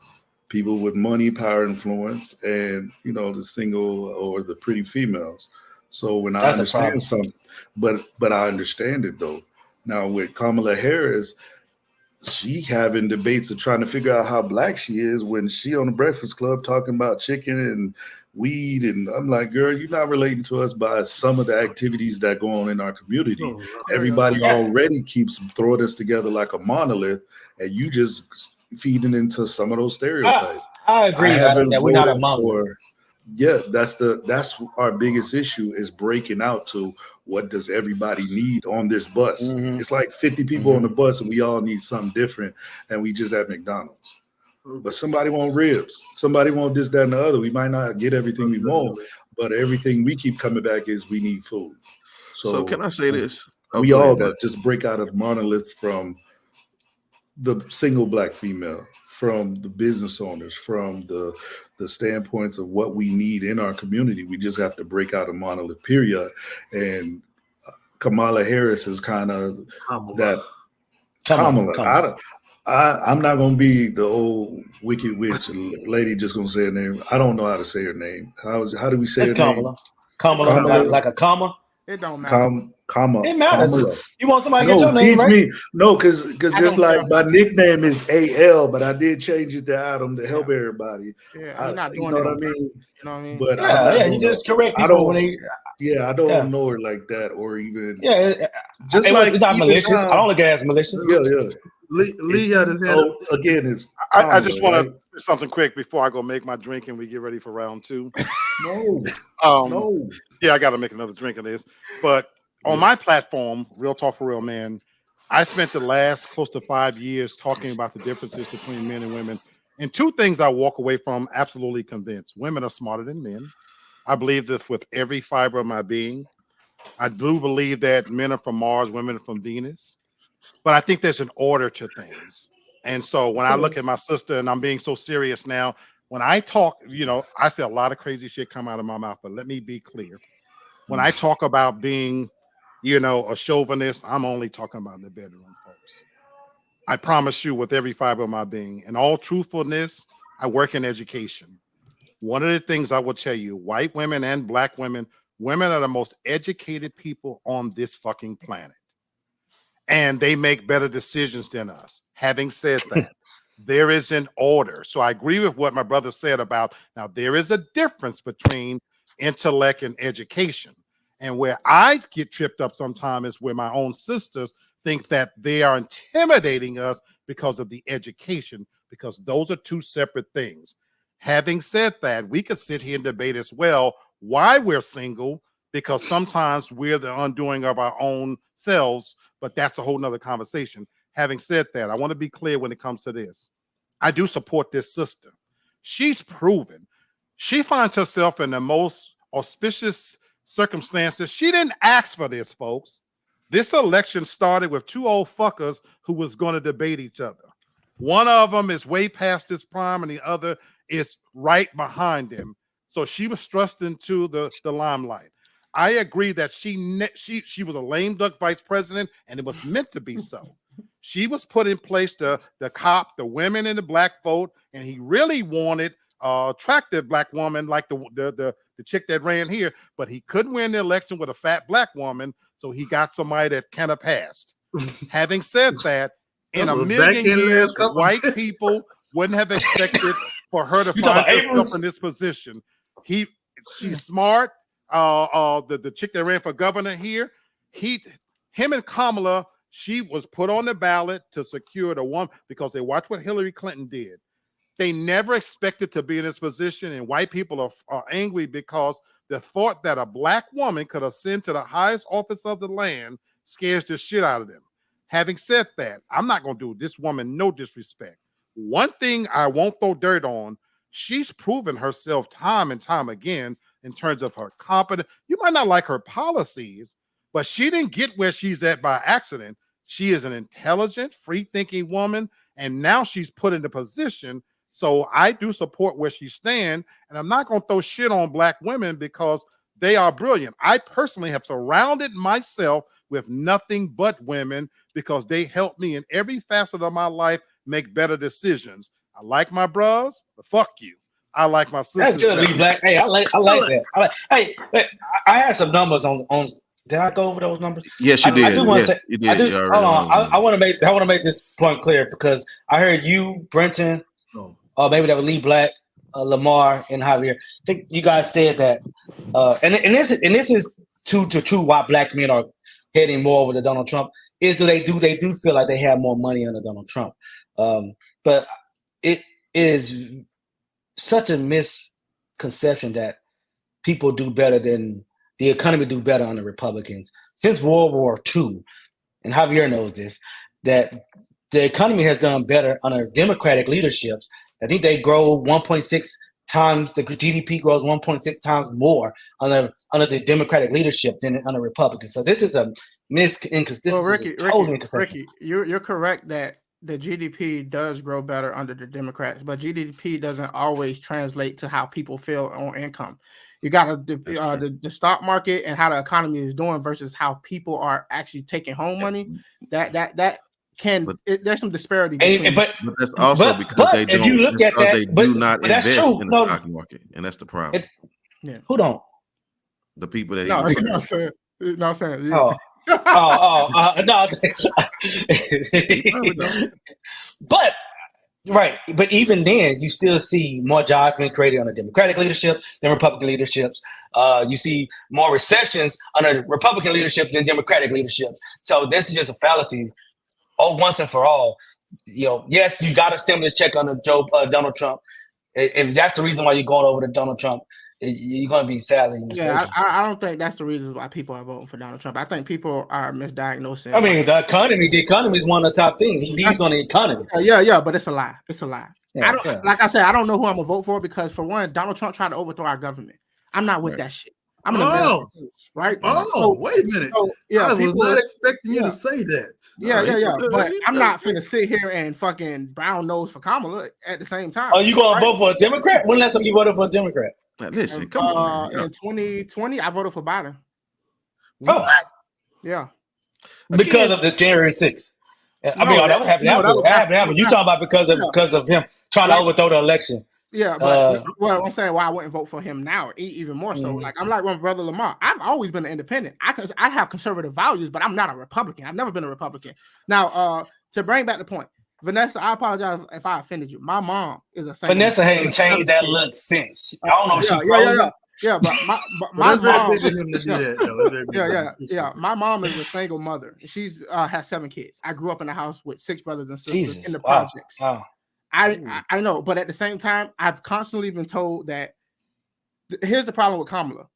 people with money, power, influence, and, you know, the single or the pretty females. So when I understand something, but I understand it though. Now with Kamala Harris, she having debates of trying to figure out how Black she is when she on the Breakfast Club talking about chicken and weed. And I'm like, girl, you're not relating to us by some of the activities that go on in our community. Everybody already keeps throwing us together like a monolith, and you just feeding into some of those stereotypes. I agree that we're not a monolith. That's our biggest issue, is breaking out to what does everybody need on this bus. It's like 50 people on the bus and we all need something different, and we just at McDonald's. But somebody want ribs, somebody want this, that, and the other. We might not get everything we want, but everything we keep coming back is we need food. So can I say this? We all got to just break out of the monolith, from the single Black female, from the business owners, from the standpoints of what we need in our community. We just have to break out a monolith, period. And Kamala Harris is kind of that. Kamala. I'm not going to be the old wicked witch lady just going to say her name. I don't know how to say her name. How do we say her name? Kamala, like a comma? It don't matter. It matters. Kamala. You want somebody to get your name teach right? me. No, because just like my nickname is AL, but I did change it to Adam to help everybody. Yeah, you're not doing you know it. what I mean? You know what I mean? But you just correct people when they. I don't know her like that, or even. Yeah, just it's not malicious. I don't look at it as malicious. Yeah. Lee had his hand up. Again, it's. I just want to say something quick before I go make my drink and we get ready for round 2. No. Yeah, I got to make another drink of this. But on my platform, Real Talk for Real Man, I spent the last close to 5 years talking about the differences between men and women. And 2 things I walk away from absolutely convinced. Women are smarter than men. I believe this with every fiber of my being. I do believe that men are from Mars, women are from Venus. But I think there's an order to things. And so when I look at my sister, and I'm being so serious now, when I talk, I say a lot of crazy shit come out of my mouth, but let me be clear. When I talk about being, a chauvinist, I'm only talking about in the bedroom, folks. I promise you with every fiber of my being. In all truthfulness, I work in education. One of the things I will tell you, white women and Black women are the most educated people on this fucking planet. And they make better decisions than us. Having said that, there is an order. So I agree with what my brother said about, now there is a difference between intellect and education. And where I get tripped up sometimes is where my own sisters think that they are intimidating us because of the education, because those are 2 separate things. Having said that, we could sit here and debate as well why we're single, because sometimes we're the undoing of our own selves, but that's a whole nother conversation. Having said that, I want to be clear when it comes to this. I do support this sister. She's proven. She finds herself in the most auspicious circumstances. She didn't ask for this, folks. This election started with two old fuckers who was going to debate each other. One of them is way past his prime, and the other is right behind him. So she was thrust into the limelight. I agree that she was a lame duck vice president, and it was meant to be so. She was put in place to cop the women in the black vote, and he really wanted attractive black woman like the chick that ran here, but he couldn't win the election with a fat black woman, so he got somebody that kind of passed. Having said that, in a million years, white people wouldn't have expected for her to find herself in this position. She's smart. The chick that ran for governor here, him and Kamala, she was put on the ballot to secure the one because they watched what Hillary Clinton did. They never expected to be in this position, and white people are angry because the thought that a black woman could ascend to the highest office of the land scares the shit out of them. Having said that, I'm not going to do this woman no disrespect. One thing I won't throw dirt on, she's proven herself time and time again in terms of her competence. You might not like her policies, but she didn't get where she's at by accident. She is an intelligent, free-thinking woman, and now she's put in the position. So I do support where she stands, and I'm not going to throw shit on black women because they are brilliant. I personally have surrounded myself with nothing but women because they help me in every facet of my life make better decisions. I like my bros, but fuck you. I like my sisters. That's good, Lee Black. Hey, I like that. Hey, I had some numbers on. Did I go over those numbers? Yes, you did. I do want to say. You did. Hold on. I want to make this point clear because I heard you, Brenton, maybe that was Lee Black, Lamar, and Javier. I think you guys said that, and this is true. Why black men are heading more over to Donald Trump is they do feel like they have more money under Donald Trump, but it is such a misconception that people do better than the economy do better under Republicans since World War II, and Javier knows this, that the economy has done better under Democratic leaderships. I think they grow 1.6 times, the GDP grows 1.6 times more under the Democratic leadership than under Republicans. So this is a inconsistency. Ricky, you're correct that the GDP does grow better under the Democrats, but GDP doesn't always translate to how people feel on income. You got the stock market and how the economy is doing versus how people are actually taking home money. There's some disparity. But that's also because they don't. If you look at that, they do not invest in the stock market, and that's the problem. Who don't? The people that I'm saying. No. But right, but even then, you still see more jobs being created under Democratic leadership than Republican leaderships. You see more recessions under Republican leadership than Democratic leadership. So this is just a fallacy. Once and for all, yes, you got a stimulus check under Donald Trump. If that's the reason why you're going over to Donald Trump, you're going to be sadly mistaken. Yeah, I don't think that's the reason why people are voting for Donald Trump. I think people are misdiagnosing. I mean, the economy is one of the top things. He leads on the economy. Yeah, but it's a lie. It's a lie. Yeah, like I said, I don't know who I'm gonna vote for because for one, Donald Trump tried to overthrow our government. I'm not with that shit. I'm an right? Wait a minute. So, I was not expecting you to say that. Yeah. But I'm not finna sit here and fucking brown nose for Kamala at the same time. Oh, you gonna vote for a Democrat? When last time you voted for a Democrat? Listen, come on. In 2020, I voted for Biden. Oh, yeah. Because of the January 6th. I mean, that was happening. You talking about because of him trying to overthrow the election? Yeah, but well, I'm saying why I wouldn't vote for him now, even more so. Like I'm like my brother Lamar. I've always been an independent. I have conservative values, but I'm not a Republican. I've never been a Republican. Now, to bring back the point, Vanessa, I apologize if I offended you. My mom is a single. Vanessa ain't changed that look since. I don't know if she frozen. Yeah, but my mom. My mom is a single mother. She's has 7 kids. I grew up in a house with 6 brothers and sisters in the projects. Wow. I know, but at the same time, I've constantly been told that here's the problem with Kamala.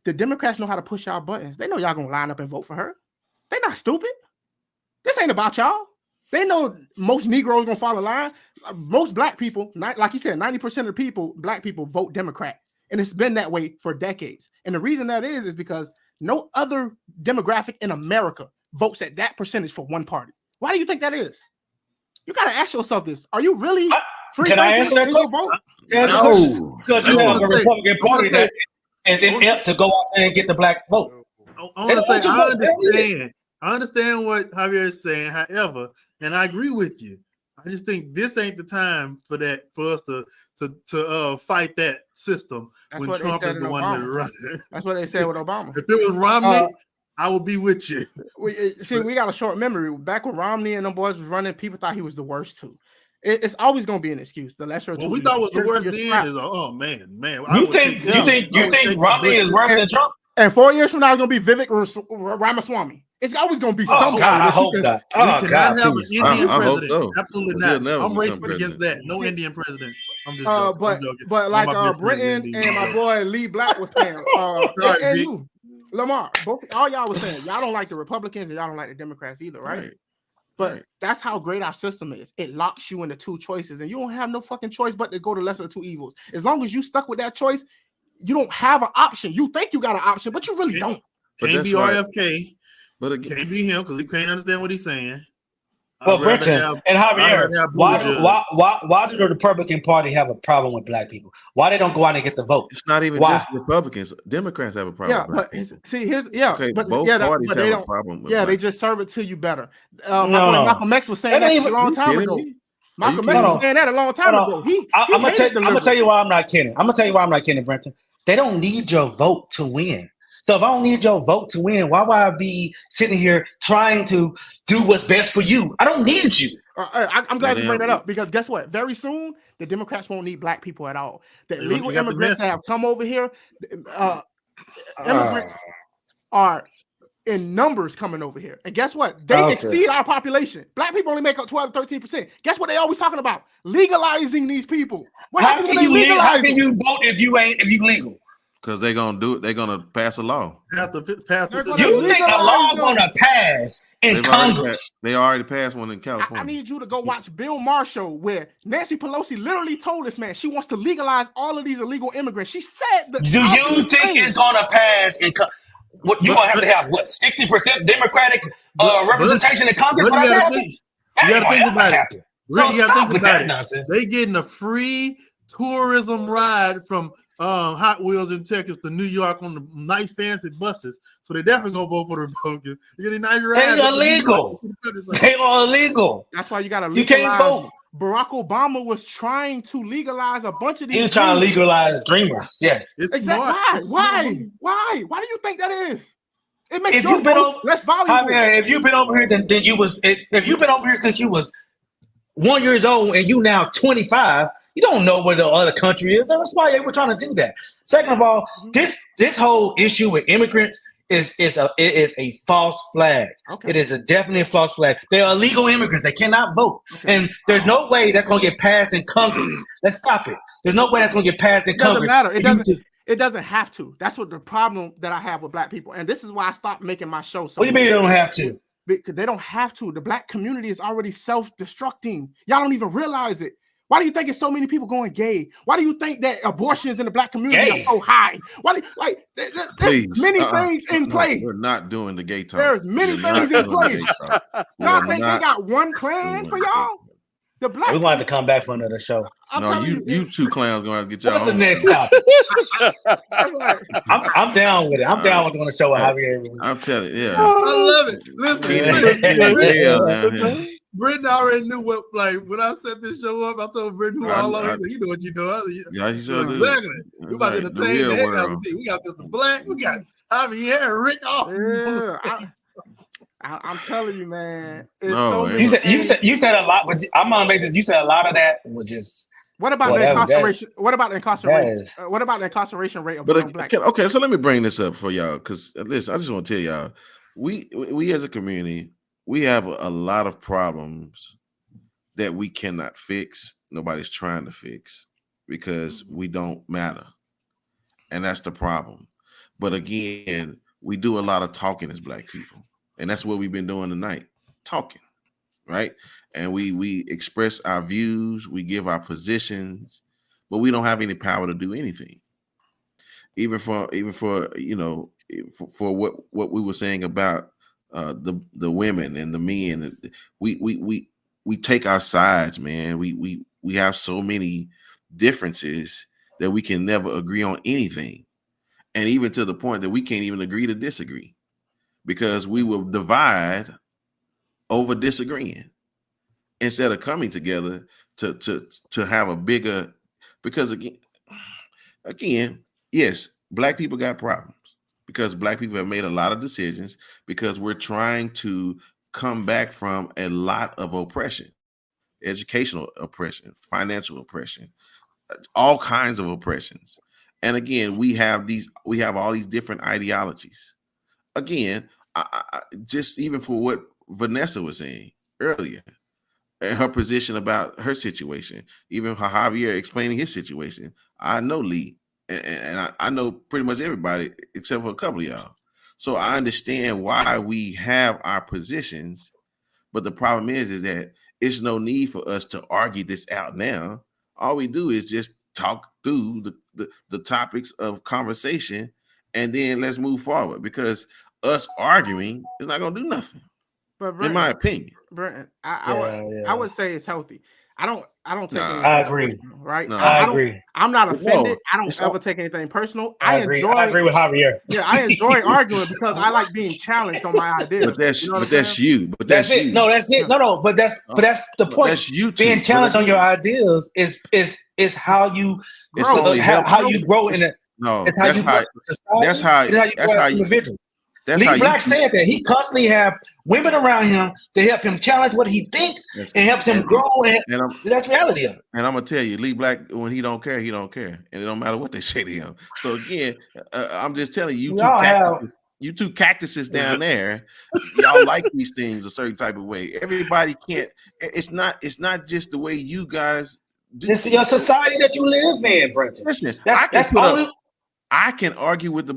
The Democrats know how to push y'all buttons. They know y'all gonna line up and vote for her. They're not stupid. This ain't about y'all. They know most Negroes gonna fall in line. Most black people, like you said, 90% of the people, black people vote Democrat, and it's been that way for decades. And the reason that is because no other demographic in America votes at that percentage for one party. Why do you think that is? You gotta ask yourself this: are you really free? Can I answer that question? Vote? No, because you have a Republican Party that is inept to go out there and get the black vote. I want to say I understand what Javier is saying. However, and I agree with you. I just think this ain't the time for us to fight that system. That's when what Trump is the Obama. one that runs. That's what they said with Obama. If it was Romney, I would be with you. We got a short memory. Back when Romney and them boys was running, people thought he was the worst too. It's always going to be an excuse. The lesser of two. What we thought was the worst then is, oh man. You think Romney is worse than Trump? And 4 years from now, it's going to be Vivek Ramaswamy. It's always going to be somebody. God, I hope not. We cannot have an Indian president. So. Absolutely not. I'm racist against that. No Indian president. I'm just joking. But like Brenton and my boy Lee Black was saying, and you, Lamar, all y'all was saying, y'all don't like the Republicans and y'all don't like the Democrats either, right? But that's how great our system is. It locks you into two choices, and you don't have no fucking choice but to go to lesser of two evils. As long as you stuck with that choice, you don't have an option. You think you got an option, but you really don't. Can't be RFK. But again, can't be him because he can't understand what he's saying. But Brenton and Javier, why do the Republican Party have a problem with black people? Why they don't go out and get the vote? It's not even just Republicans. Democrats have a problem. Yeah, but both parties have a problem. With they just serve it to you better. Malcolm X was saying that a long time ago. Malcolm X was saying that a long time ago. I'm gonna tell you why I'm not kidding. Brenton. They don't need your vote to win. So if I don't need your vote to win, why would I be sitting here trying to do what's best for you? I don't need you. I'm glad you bring that up because guess what? Very soon, the Democrats won't need black people at all. The illegal immigrants that have come over here, immigrants are in numbers coming over here. And guess what? They exceed our population. Black people only make up 12 to 13%. Guess what they always talking about? Legalizing these people. How can you vote if you legal? Because they're gonna do it. They're gonna pass a law. You think a law gonna pass in Congress? They already passed one in California. I need you to go watch Bill Maher show where Nancy Pelosi literally told this man she wants to legalize all of these illegal immigrants. She said that. Do you think it's gonna pass in what you gonna have 60% Democratic representation in Congress? You gotta think about it. You gotta think about it. Nonsense. They getting a free tourism ride from Hot Wheels in Texas to New York on the nice fancy buses, so they definitely gonna vote for the Republicans. You get a nice ride. They illegal. They are illegal. That's why you gotta legalize. You can't vote. Barack Obama was trying to legalize a bunch of these. He's trying to legalize dreamers. Yes. Exactly. Why? Why do you think that is? It makes your vote less valuable. If you've been over here, then you was. If you've been over here since you was 1 year old and you now 25. You don't know where the other country is. That's why they were trying to do that. Second of all, this whole issue with immigrants is a false flag. Okay. It is definitely a false flag. They are illegal immigrants. They cannot vote. Okay. And there's no way that's going to get passed in Congress. Let's stop it. There's no way that's going to get passed in Congress. It doesn't matter. It doesn't have to. That's what the problem that I have with black people. And this is why I stopped making my show. What do you mean they don't have to? Because they don't have to. The black community is already self-destructing. Y'all don't even realize it. Why do you think it's so many people going gay? Why do you think that abortions in the black community are so high? Why do there's many things in play. We're not doing the gay talk. There's many things in play. Y'all think they got one plan for y'all? The black we're gonna have to come back for another show. You two clowns gonna have to get y'all. What's the next topic? I'm down with it. I'm down with doing a show with Javier. I'm telling you, yeah. I love it. Listen, Brenton already knew what, like, when I set this show up, I told Brenton who all over. You know what you doing. Yeah, he sure did. Exactly. We about to entertain the heck out of it. We got Mr. Black. We got Javier and Rick. I'm telling you, man. You said a lot, but I'm gonna make this. You said a lot of that was just. What about the incarceration? What about the incarceration? What about the incarceration rate of black? Okay, so let me bring this up for y'all because listen, I just want to tell y'all, we as a community, we have a lot of problems that we cannot fix. Nobody's trying to fix because we don't matter, and that's the problem. But again, we do a lot of talking as black people. And that's what we've been doing tonight, talking, right? And we express our views, we give our positions, but we don't have any power to do anything. Even for for what we were saying about the women and the men, we take our sides, man. We have so many differences that we can never agree on anything, and even to the point that we can't even agree to disagree, because we will divide over disagreeing instead of coming together to have a bigger. Because again, yes, Black people got problems because Black people have made a lot of decisions, because we're trying to come back from a lot of oppression, educational oppression, financial oppression, all kinds of oppressions. And again, we have all these different ideologies. Again, I just even for what Vanessa was saying earlier, and her position about her situation, even Javier explaining his situation. I know Lee, and I know pretty much everybody except for a couple of y'all. So I understand why we have our positions, but the problem is that it's no need for us to argue this out now. All we do is just talk through the topics of conversation, and then let's move forward, because us arguing is not going to do nothing. But Brenton, in my opinion, Brenton, I would say it's healthy. I don't take anything I agree. personal, right? No. I agree. I'm not offended. I don't it's ever all- take anything personal. I agree. enjoy. I agree with Javier. Yeah, I enjoy arguing because I like being challenged on my ideas. but that's You know what but I'm that's saying? you. But That's that's it. you. No, that's it. No, but that's the point. That's you too. Being challenged But on your again, ideas is how you it's Grow. only how helpful. you grow in it. No, It's how that's you how. grow in society. That's how. It's how you That's grow how as an you. individual. That's how Lee you. Black said that he constantly have women around him to help him challenge what he thinks Yes. and helps him grow. And And that's reality of it. I'm gonna tell you, Lee Black, when he don't care, and it don't matter what they say to him. So again, I'm just telling you, We all have. you two cactuses down there, y'all like these things a certain type of way. Everybody can't. It's not just the way you guys do. This is your society that you live in, Brenton. Listen, That's all. I can argue with the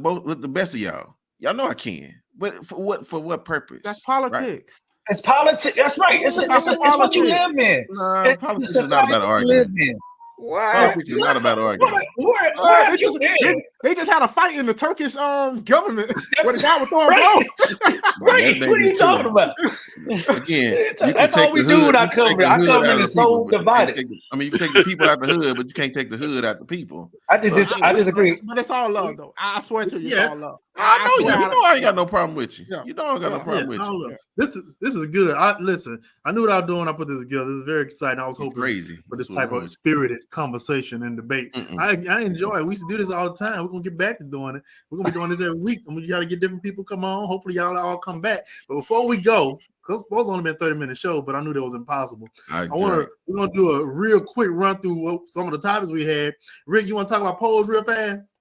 best of y'all. Y'all know I can. But for what purpose? That's politics. It's politics. That's right. It's what you live in. Nah, It's politics the is not about society you live arguing. in. What? Politics is not about arguing. Where have you been? They just had a fight in the Turkish government where the guy was throwing Right. blows. Right. What are you talking about? Again, you can That's take all we the do hood- with our you can take government. the Our hood government out of is the people, so but you can't divided. take you can take the people out the hood, but you can't take the hood out the people. I disagree. But it's all love, though. I swear to you, it's Yeah. all love. I know you. swear You know I ain't got no problem with you. Yeah. You know I ain't got no problem with hold you. up. This is good. Listen. I knew what I was doing. I put this together. This is very exciting. I was You're hoping crazy for this That's type what of I'm spirited conversation and debate. Mm-mm. I enjoy it. We used to do this all the time. We're gonna get back to doing it. We're gonna be doing this every week. And we gotta get different people come on. Hopefully, y'all all come back. But before we go, because it's only been 30-minute show, but I knew that was impossible. We're gonna do a real quick run through some of the topics we had. Rick, you want to talk about polls real fast?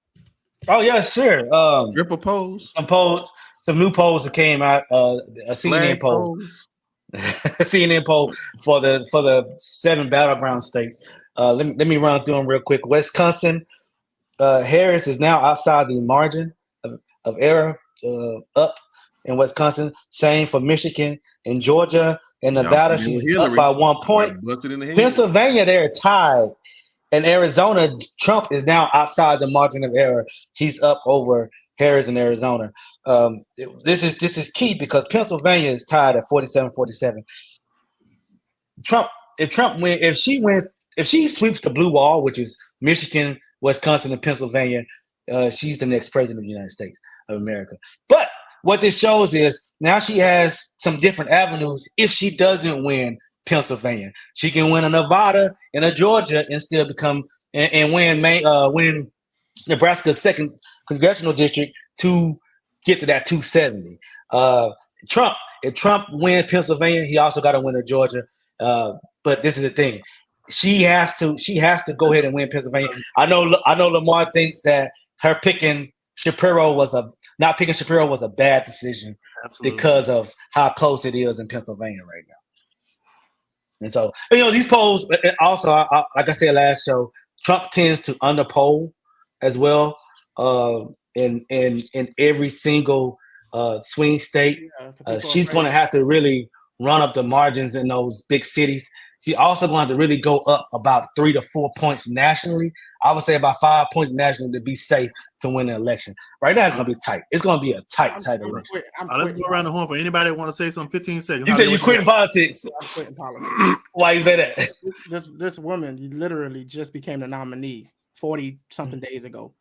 Oh yes, sure. Drip polls. Some new polls that came out. A CNN Flag poll. polls. CNN poll for the 7 battleground states. Let me run through them real quick. Wisconsin, Harris is now outside the margin of error, up in Wisconsin. Same for Michigan and Georgia and Nevada. She's up by 1 point. Pennsylvania, they're tied. And Arizona, Trump is now outside the margin of error. He's up over Harris in Arizona. This is key because Pennsylvania is tied at 47-47. If she sweeps the blue wall, which is Michigan, Wisconsin, and Pennsylvania, she's the next president of the United States of America. But what this shows is now she has some different avenues if she doesn't win Pennsylvania. She can win a Nevada and a Georgia and still become and win Nebraska's second congressional district to get to that 270. If Trump wins Pennsylvania, he also got to win Georgia. But this is the thing. She has to go ahead and win Pennsylvania. I know Lamar thinks that her picking Shapiro was a bad decision. Absolutely. Because of how close it is in Pennsylvania right now. And so, these polls also, like I said last show, Trump tends to underpoll as well in every single swing state. She's going to have to really run up the margins in those big cities. She's also going to really go up about 3 to 4 points nationally. I would say about 5 points nationally to be safe to win the election. Right now, it's going to be tight. It's going to be a tight election. Let's go around the horn for anybody want to say something. 15 seconds. You said you quitting politics. I'm quitting politics. Why you say that? This woman literally just became the nominee 40-something days ago.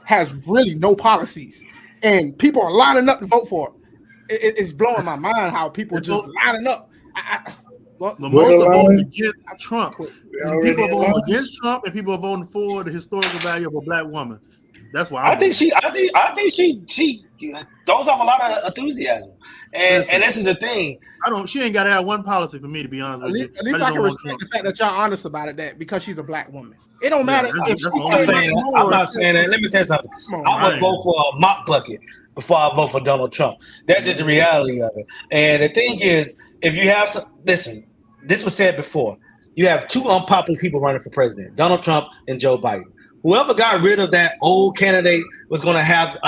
Has really no policies, and people are lining up to vote for it. It's blowing my mind how people just lining up. Most are voting against Trump. People are voting against Trump, and people are voting for the historical value of a black woman. That's why I think she throws off a lot of enthusiasm, and this is the thing. She ain't got to have one policy for me, to be honest with you. At least I can respect the fact that y'all honest about it. That because she's a black woman, it don't matter. I'm not saying that. Let me say something. I would vote for a mop bucket before I vote for Donald Trump. That's just the reality of it. And the thing is, if you have listen, this was said before. You have two unpopular people running for president: Donald Trump and Joe Biden. Whoever got rid of that old candidate was going to have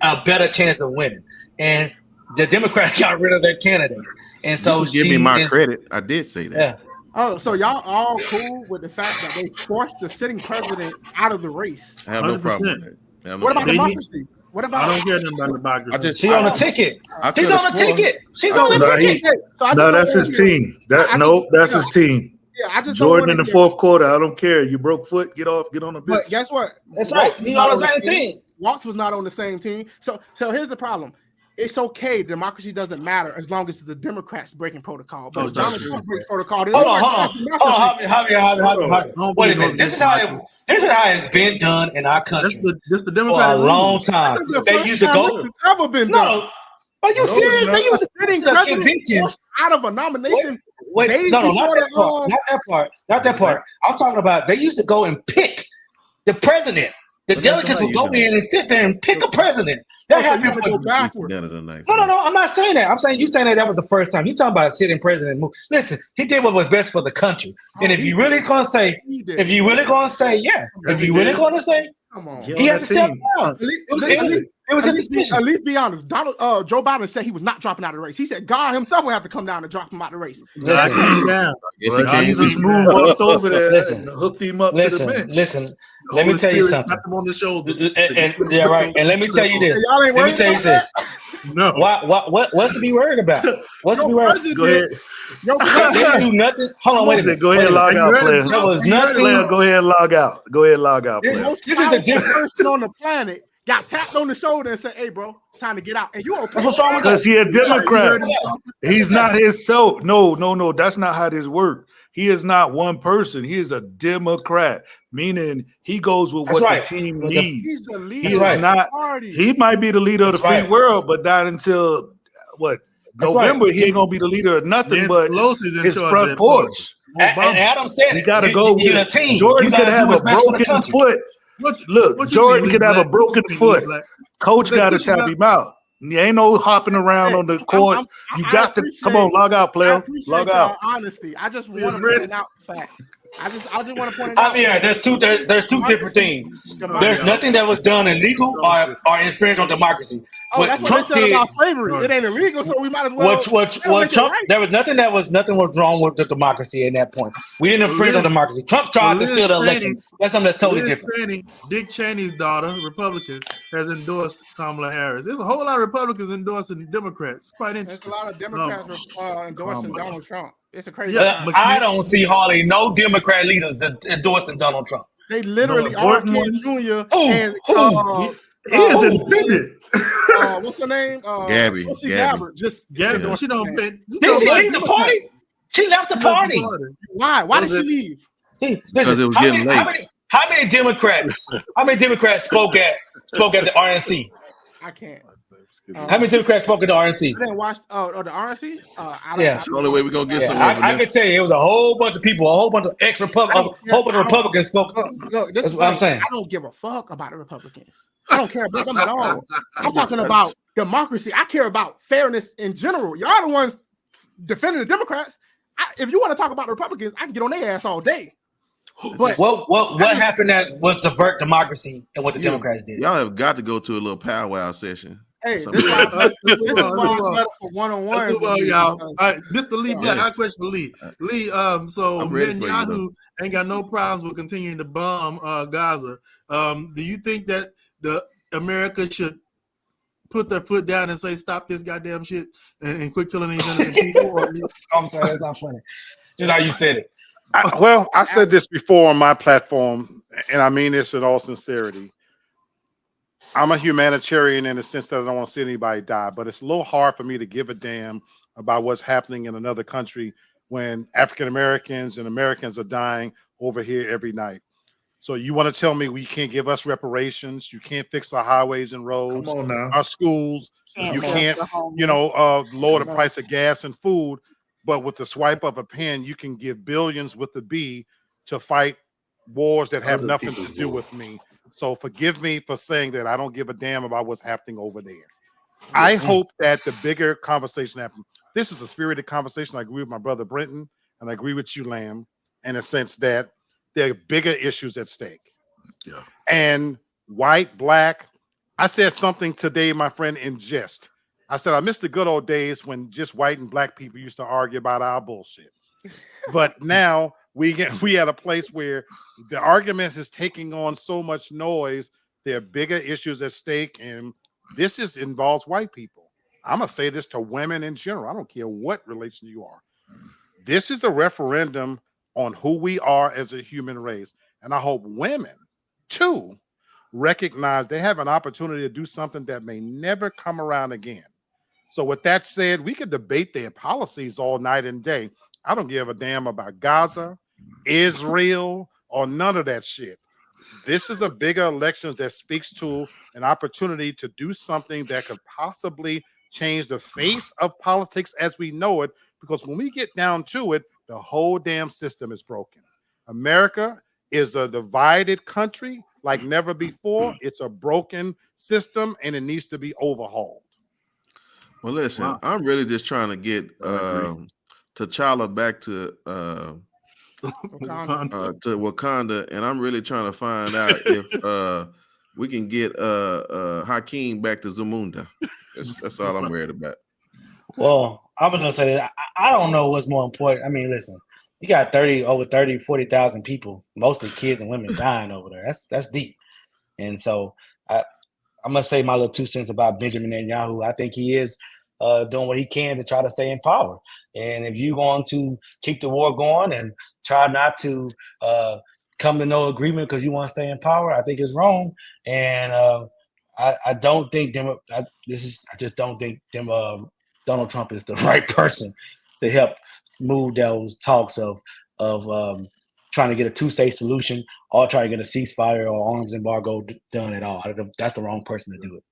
a better chance of winning. And the Democrats got rid of their candidate. And so give me my credit. I did say that. Yeah. Oh, so y'all all cool with the fact that they forced the sitting president out of the race? I have no problem with that. What about democracy? What about? I don't care nothing about democracy. She's on a ticket. She's on a ticket. She's on a ticket. No, that's his team. That's his team. Yeah, I just Jordan in the fourth quarter. I don't care. You broke foot. Get off. Get on the bench. But guess what? That's right. He's on the same team. Waltz was not on the same team. So here's the problem. It's okay. Democracy doesn't matter as long as it's the Democrats breaking protocol. But Donald Trump breaks protocol. Hold on. Wait a minute. This is how it's been done in our country. This the for Democratic a long time. They used to go. Ever been done? Are you serious? They used to sitting president out of a nomination. Wait, not that part. I'm talking about they used to go and pick the president. The delegates would go in and sit there and pick a president. That happened. Go backward. No. I'm not saying that. I'm saying you saying that was the first time. You talking about a sitting president move. Listen, he did what was best for the country. And if you really gonna say, come on, he had to step down. It was a decision. At least be honest. Joe Biden said he was not dropping out of the race. He said God himself would have to come down and drop him out of the race. I came down. He's just moved walked over there and hooked him up to the bench. Listen. Let me tell you something. Tapped him on the shoulder. Yeah, right. And let me tell you this. Let me tell you this. No. What's to be worried about? What's to be worried about? Go ahead. They didn't do nothing. Hold on, wait a minute. Go ahead and log out, player. There was nothing. Go ahead and log out. Go ahead and log out, player. This is the different person on the planet. Got tapped on the shoulder and said, "Hey, bro, it's time to get out." And you okay? Because he a Democrat. He's not his self. No. That's not how this works. He is not one person. He is a Democrat, meaning he goes with what the team needs. He's the leader. He is not. He might be the leader of the free world, but not until November. He ain't gonna be the leader of nothing but his front porch. And Adam said you got to go with a team. Jordan could have a broken foot. Look, Jordan could have a broken foot. Coach got to tap him out. You ain't no hopping around on the court. You got to come on, log out, player. Log out. Honesty. I just want to point out the fact. I just want to point it out. I mean, there's two different things. There's nothing that was done illegal or infringed on democracy. Oh, that's what they said about slavery. It ain't illegal, so we might as well. What Trump? There was nothing was wrong with the democracy at that point. We didn't infringe on democracy. Trump tried to steal the election. That's something that's totally different. Dick Cheney's daughter, Republican, has endorsed Kamala Harris. There's a whole lot of Republicans endorsing Democrats. It's quite interesting. There's a lot of Democrats endorsing Donald Trump. It's a crazy. Yeah, I don't see hardly no Democrat leaders endorsing Donald Trump. They literally are Ken Jr. He is independent. What's her name? Gabby. Gabbard. Just Gabby. She don't pay. Did she leave the party? She left the party. Why? Why did she leave? Because it was getting late. How many Democrats spoke at the RNC? I can't. How many Democrats spoke at the RNC? I didn't watch the RNC. That's the only way we're gonna get somewhere. I can tell you, it was a whole bunch of people, a whole bunch of Republicans spoke. Look, this is what I'm saying. I don't give a fuck about the Republicans. I don't care about them at all. I'm talking about democracy. I care about fairness in general. Y'all the ones defending the Democrats. If you want to talk about the Republicans, I can get on their ass all day. But what happened that was subvert democracy and what the Democrats did? Y'all have got to go to a little powwow session. Hey, Some this shit. is better for one-on-one. Let's move on, y'all. All right, Mr. Lee Black, Yeah. I have a question for Lee. Lee, so I'm ready for you, Netanyahu ain't got no problems with continuing to bomb Gaza. Do you think that the America should put their foot down and say stop this goddamn shit and quit killing these innocent people? I'm sorry, that's not funny. Just how you said it. I said this before on my platform, and I mean this in all sincerity. I'm a humanitarian in the sense that I don't want to see anybody die, but it's a little hard for me to give a damn about what's happening in another country when African Americans and Americans are dying over here every night. So you want to tell me we can't give us reparations? You can't fix our highways and roads, Come on now. our schools. You can't, lower the price of gas and food. But with the swipe of a pen, you can give billions with the B to fight wars that have Other nothing to people's do wars. with me. So forgive me for saying that I don't give a damn about what's happening over there. I hope that the bigger conversation happens. This is a spirited conversation. I agree with my brother Brenton, and I agree with you, Lamb, in a sense that there are bigger issues at stake. Yeah. And white, black. I said something today, my friend, in jest. I said I miss the good old days when just white and black people used to argue about our bullshit. But now we at a place where the argument is taking on so much noise. There are bigger issues at stake, and this involves white people. I'm gonna say this to women in general. I don't care what relation you are. This is a referendum on who we are as a human race, and I hope women too recognize they have an opportunity to do something that may never come around again. So with that said, we could debate their policies all night and day. I don't give a damn about Gaza, Israel, or none of that shit. This is a bigger election that speaks to an opportunity to do something that could possibly change the face of politics as we know it, because when we get down to it, the whole damn system is broken. America is a divided country like never before. It's a broken system, and it needs to be overhauled. Well, listen, I'm really just trying to get T'Challa back to Wakanda, and I'm really trying to find out if we can get Hakeem back to Zamunda. That's all I'm worried about. Well, I was gonna say that I don't know what's more important. I mean, listen, you got over 40,000 people, mostly kids and women, dying over there. That's deep. And so I'm gonna say my little 2 cents about Benjamin Netanyahu. I think he is doing what he can to try to stay in power. And if you're going to keep the war going and try not to come to no agreement because you want to stay in power, I think it's wrong. And I don't think I just don't think Donald Trump is the right person to help smooth those talks of trying to get a 2-state solution or try to get a ceasefire or arms embargo done at all. That's the wrong person to do it.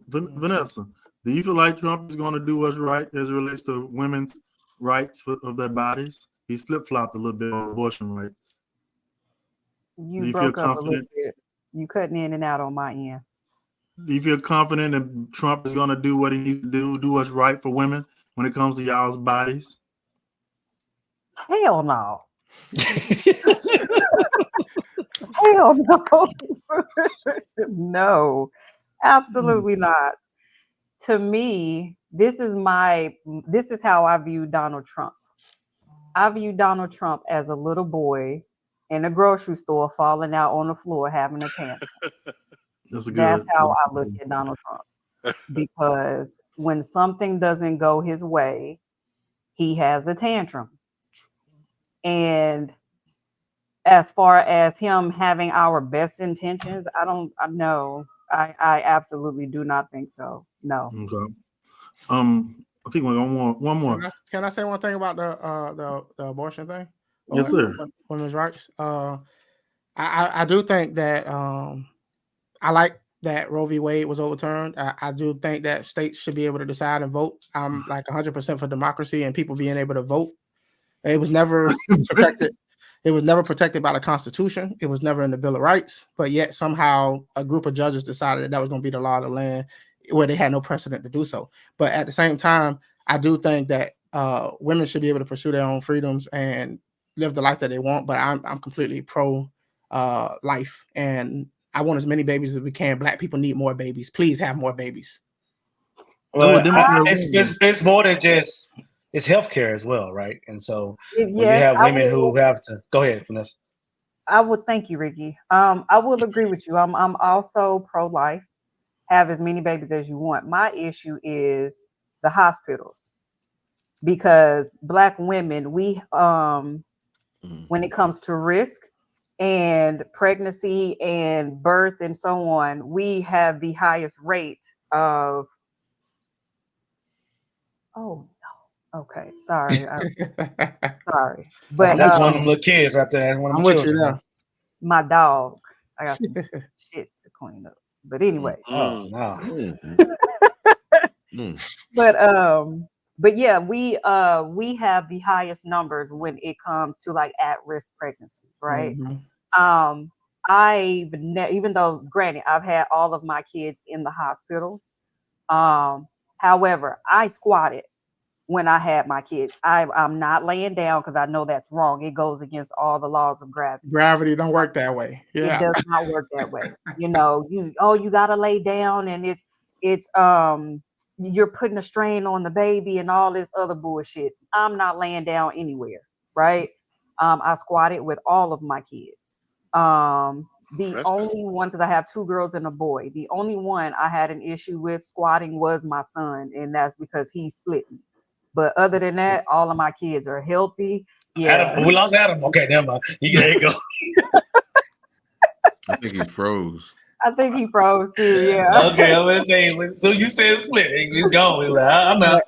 Vanessa, do you feel like Trump is going to do what's right as it relates to women's rights of their bodies? He's flip-flopped a little bit on abortion rate. You broke up a little bit. You cutting in and out on my end. Do you feel confident that Trump is going to do what he needs to do what's right for women when it comes to y'all's bodies? Hell no. Hell no. No, absolutely not. To me, this is how I view Donald Trump. I view Donald Trump as a little boy in a grocery store falling out on the floor having a tantrum. That's how I look at Donald Trump. Because when something doesn't go his way, he has a tantrum. And as far as him having our best intentions, I absolutely do not think so. No. Okay. I think we're going one more. Can I say one thing about the abortion thing? Yes, sir. Women's rights. I do think that I like that Roe v. Wade was overturned. I do think that states should be able to decide and vote. I'm like 100% for democracy and people being able to vote. It was never protected. It was never protected by the Constitution. It was never in the Bill of Rights. But yet somehow a group of judges decided that was going to be the law of the land, where they had no precedent to do so. But at the same time, I do think that women should be able to pursue their own freedoms and live the life that they want. But I'm completely pro life, and I want as many babies as we can. Black people need more babies. Please have more babies. Well, Democrats it's more than just it's healthcare as well, right? And so when you Yes, have women who have to go ahead, Vanessa. I would thank you, Ricky. I will agree with you. I'm also pro-life. Have as many babies as you want. My issue is the hospitals, because Black women, we when it comes to risk and pregnancy and birth and so on, we have the highest rate of. Oh no. Okay, sorry. Sorry, but That's one of them little kids right there. That's one of I'm them with children. you now. my dog. I got some shit to clean up. But anyway. Oh no. But yeah, we have the highest numbers when it comes to like at-risk pregnancies, right? Mhm. Even though granted I've had all of my kids in the hospitals, however, I squatted when I had my kids. I'm not laying down because I know that's wrong. It goes against all the laws of gravity. Gravity don't work that way. Yeah. It does not work that way. You gotta lay down, and it's you're putting a strain on the baby and all this other bullshit. I'm not laying down anywhere, right? I squatted with all of my kids. The only one, because I have 2 girls and a boy, the only one I had an issue with squatting was my son, and that's because he split me. But other than that, all of my kids are healthy. Yeah. Adam, we lost Adam. Okay, never mind. There you go. I think he froze. I think he froze too. Yeah. Okay, I'm gonna say. So you said split. He's gone. He's like, I'm out.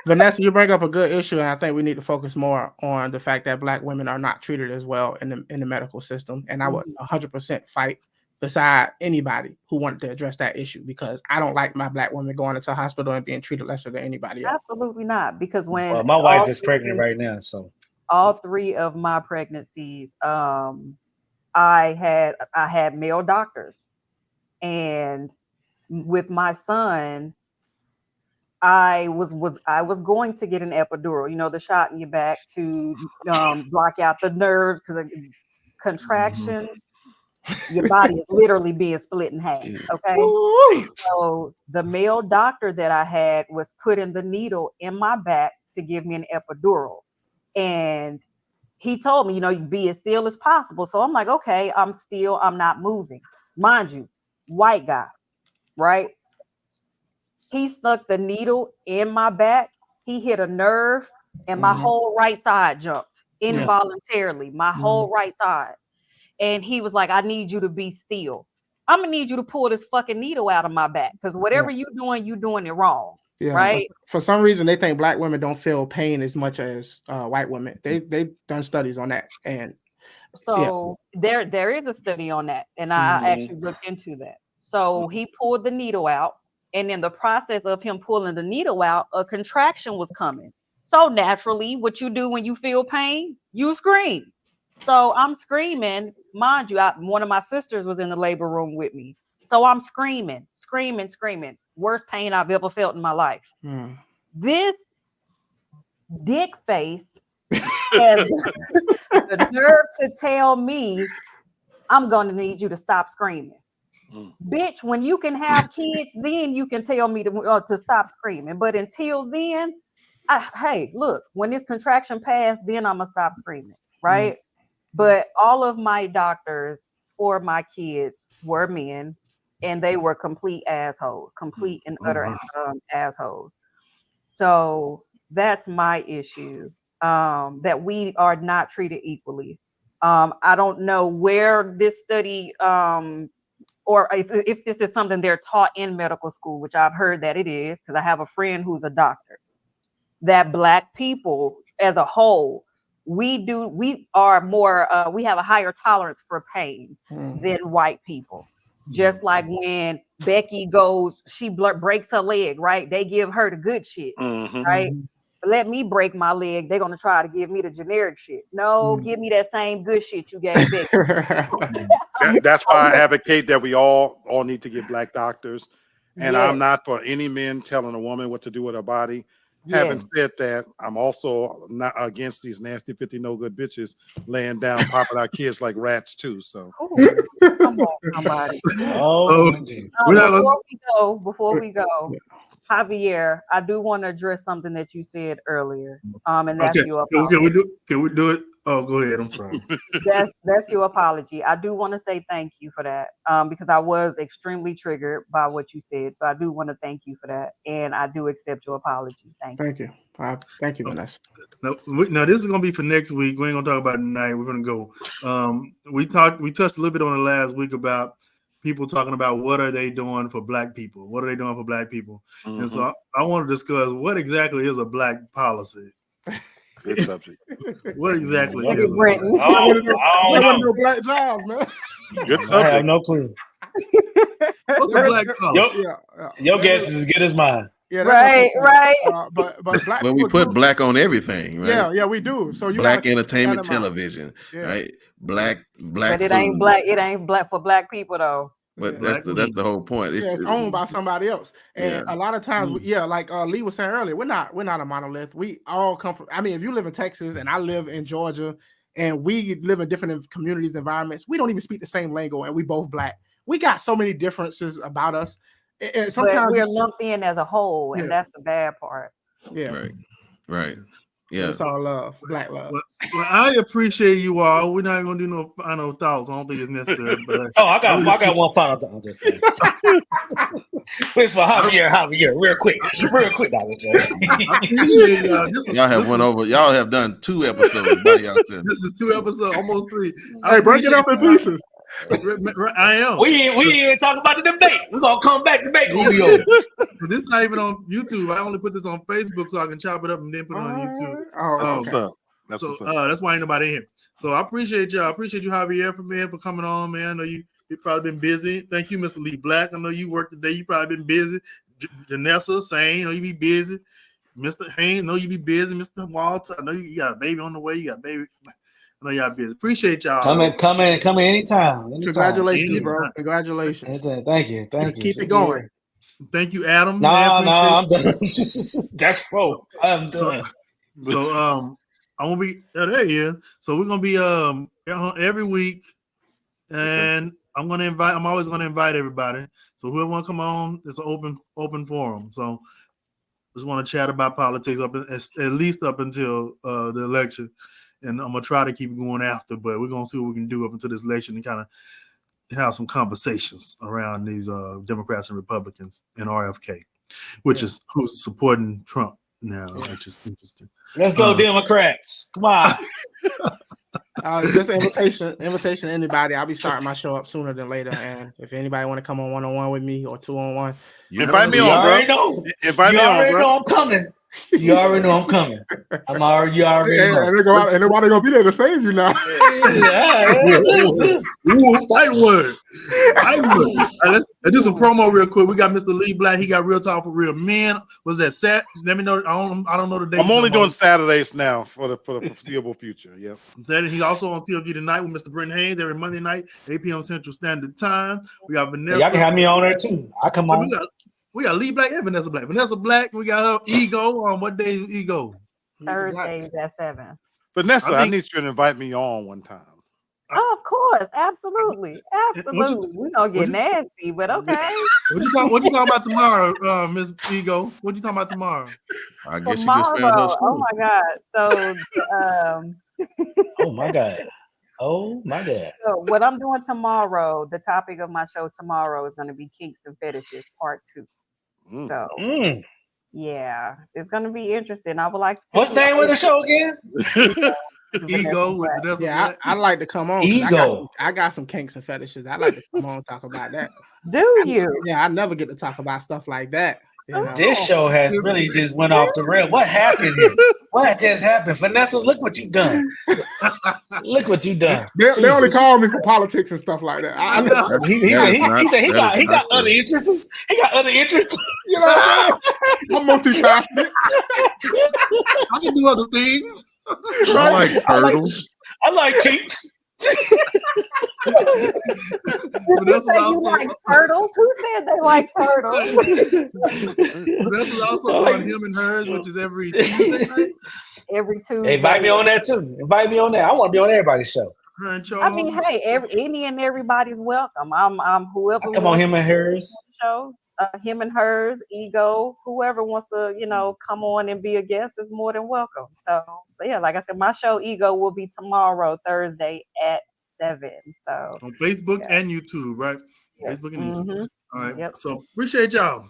Vanessa, you bring up a good issue, and I think we need to focus more on the fact that Black women are not treated as well in the medical system. And I would 100% fight beside anybody who wanted to address that issue, because I don't like my Black women going into a hospital and being treated lesser than anybody else. Absolutely not. Because when my wife is pregnant right now, so all 3 of my pregnancies, I had male doctors, and with my son, I was going to get an epidural, the shot in your back to block out the nerves, because contractions, your body is literally being split in half. Okay. So the male doctor that I had was putting the needle in my back to give me an epidural. And he told me, you be as still as possible. So I'm like, okay, I'm still, I'm not moving. Mind you, white guy, right? He stuck the needle in my back. He hit a nerve, and my whole right side jumped involuntarily, my whole right side. And he was like, I need you to be still. I'm going to need you to pull this fucking needle out of my back, because whatever you're doing it wrong. Yeah, right. For some reason, they think Black women don't feel pain as much as white women. They've done studies on that, and so there is a study on that, and I actually looked into that. So he pulled the needle out, and in the process of him pulling the needle out, a contraction was coming. So naturally, what you do when you feel pain, you scream. So I'm screaming. Mind you, one of my sisters was in the labor room with me. So I'm screaming. Worst pain I've ever felt in my life. This dick face has the nerve to tell me, I'm going to need you to stop screaming. Bitch, when you can have kids, then you can tell me to stop screaming. But until then, hey, look, when this contraction passed, then I'm going to stop screaming, right? But all of my doctors for my kids were men, and they were complete assholes, complete and utter assholes. So that's my issue, that we are not treated equally. I don't know where this study, or if this is something they're taught in medical school, which I've heard that it is, because I have a friend who's a doctor, that Black people as a whole, we have a higher tolerance for pain than white people. Just like when Becky she breaks her leg, right? They give her the good shit, right? Let me break my leg, they're gonna try to give me the generic shit. No, give me that same good shit you gave Becky. That's why I advocate that we all need to get Black doctors. And I'm not for any men telling a woman what to do with her body. Having said that, I'm also not against these nasty 50 no good bitches laying down, popping out kids like rats too. So come on, somebody. Before we go, Before we go, Javier, I do want to address something that you said earlier. And that's Okay. your apology. Can we do it? Oh, go ahead. I'm sorry. That's your apology. I do want to say thank you for that. Because I was extremely triggered by what you said. So I do want to thank you for that. And I do accept your apology. Thank you. Thank you, Vanessa. Now this is gonna be for next week. We ain't gonna talk about it tonight. We're gonna go. We touched a little bit on it last week about people talking about what are they doing for black people? What are they doing for black people? Mm-hmm. And so I want to discuss what exactly is a black policy. Good subject. What exactly is I want to know black jobs, man. Good subject. I have no clue. What's a black policy? Your guess is as good as mine. Yeah, right. But black well, we put black on everything, right? Yeah, we do. So you black entertainment television, right? Black. But it food. ain't black. It ain't black for black people though. But that's the whole point. It's owned by somebody else, and a lot of times, like Lee was saying earlier, we're not a monolith. We all come from. I mean, if you live in Texas and I live in Georgia, and we live in different communities, environments, we don't even speak the same lingo, and we both black. We got so many differences about us. And sometimes but we're lumped in as a whole, and that's the bad part. Yeah, right. Yeah, it's all love, black love. Well, I appreciate you all. We're not gonna do no final thoughts. I don't think it's necessary. But I got one final thought. Please for Javier, real quick. I appreciate y'all. Y'all have done 2 episodes by yourself. This is 2 episodes, almost 3. Hey, break it up in pieces. I am. We ain't talking about the debate. We're gonna come back to debate. This is not even on YouTube. I only put this on Facebook so I can chop it up and then put it on YouTube. That's what's up. That's why ain't nobody in here. So I appreciate y'all. I appreciate you, Javier, for coming on, man. I know you've probably been busy. Thank you, Mr. Lee Black. I know you worked today. You probably been busy. Janessa, same. I know you be busy. Mr. Haynes, I know you be busy. Mr. Walter, I know you got a baby on the way. You got a baby. I know y'all busy. Appreciate y'all. Come in anytime. Congratulations, bro. Congratulations. Thank you. Keep it going. Thank you, Adam. No, I'm done. That's pro. I'm done. So I'm gonna be there. Yeah. So we're gonna be every week, and I'm always gonna invite everybody. So whoever want to come on, it's an open forum. So just want to chat about politics at least up until the election. And I'm gonna try to keep it going after, but we're gonna see what we can do up until this election and kind of have some conversations around these Democrats and Republicans and RFK, which is who's supporting Trump now, which is interesting. Let's go, Democrats! Come on. Just invitation to anybody. I'll be starting my show up sooner than later, and if anybody want to come on 1-on-1 with me or 2-on-1, invite me on, bro. Invite me on, bro. Know I'm coming. You already know I'm coming. You already know. And nobody gonna be there to save you now. Fight word. Let's do some promo real quick. We got Mr. Lee Black. He got Real Talk for Real Men. Was that set? Let me know. I don't know the date. I'm only doing Saturdays now for the foreseeable future. Yeah. He's also on TLG tonight with Mr. Brent Haynes every Monday night, 8 p.m. Central Standard Time. We got Vanessa. Y'all can have me on there too. I come on. We got Lee Black and Vanessa Black. Vanessa Black, we got her Ego on what day is Ego? Thursdays at 7. Vanessa, I need you to invite me on one time. Oh, of course, absolutely. We're gonna get nasty, but okay. What you talking about tomorrow, Miss Ego? What you talking about tomorrow? I guess tomorrow, you just found her. Oh my God. So oh my God. Oh my God. So what I'm doing tomorrow, the topic of my show tomorrow is going to be Kinks and Fetishes Part 2. So yeah, it's going to be interesting. I would like to. What's the name of the show again? Ego. Yeah, I'd like to come on. Ego. I got some kinks and fetishes. I'd like to come on and talk about that. Do you? Yeah, I never get to talk about stuff like that. You know? This show has really just went off the rail. What happened here? What just happened? Vanessa, look what you done. Look what you done. They only call me for politics and stuff like that. He said he got other interests. He got other interests. You know what I'm multifaceted. I can do other things. I like turtles. I like kinks. You like turtles? Who said they like turtles? This is also on Him and Hers, which is every Tuesday night. Every Tuesday. Invite me on that too. Invite me on that. I want to be on everybody's show. I mean, hey, any and everybody's welcome. I'm whoever. Come on, Him and Hers show. him and hers, Ego, whoever wants to, come on and be a guest is more than welcome. So, but yeah, like I said, my show Ego will be tomorrow, Thursday at 7. So on Facebook and YouTube, right? Yes. Facebook and YouTube. Mhm. All right. Yep. So appreciate y'all.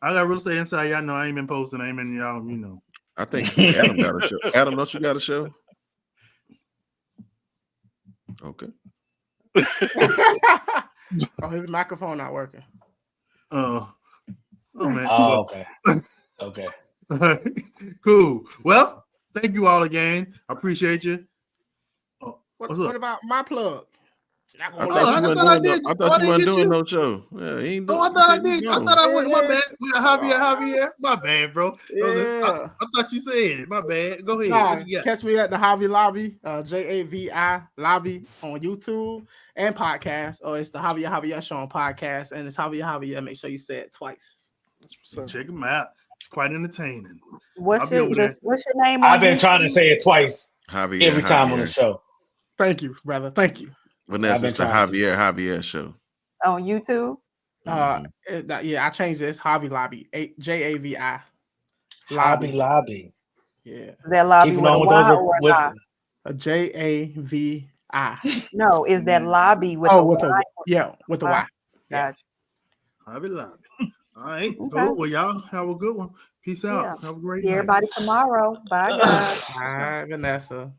I got Real Estate Insight. Y'all know I ain't been posting. I ain't been y'all. I think Adam got a show. Adam, don't you got a show? Okay. Oh, his microphone not working. Oh man. Oh, okay. Okay. Cool. Well, thank you all again. I appreciate you. What What's up? about my plug? I thought you weren't doing no show. Yeah, he ain't doing. I thought I did. I thought I went. My bad. We got Javier. My bad, bro. Yeah. I thought you said it. My bad. Go ahead. Nah, What you got? catch me at the Javi Lobby, JAVI Lobby on YouTube and podcast. Or it's the Javier Show on podcast, and it's Javier. Make sure you say it twice. Check him out. It's quite entertaining. What's your name? I've been trying to say it twice every time on the Javier. show. Thank you, brother. Thank you. Vanessa, it's the Javier show. On YouTube? Yeah, I changed this. Javi Lobby. JAVI. Lobby. Lobby. Yeah. Is that lobby Keep with a on with Y those or a with Y? A JAVI. No, is that lobby with Oh, a with Y? a yeah, with a Y. Gotcha. Javi Lobby. All right. Okay. Cool. Well, y'all have a good one. Peace out. Yeah. Have a great See night. everybody tomorrow. Bye, guys. All right, Vanessa.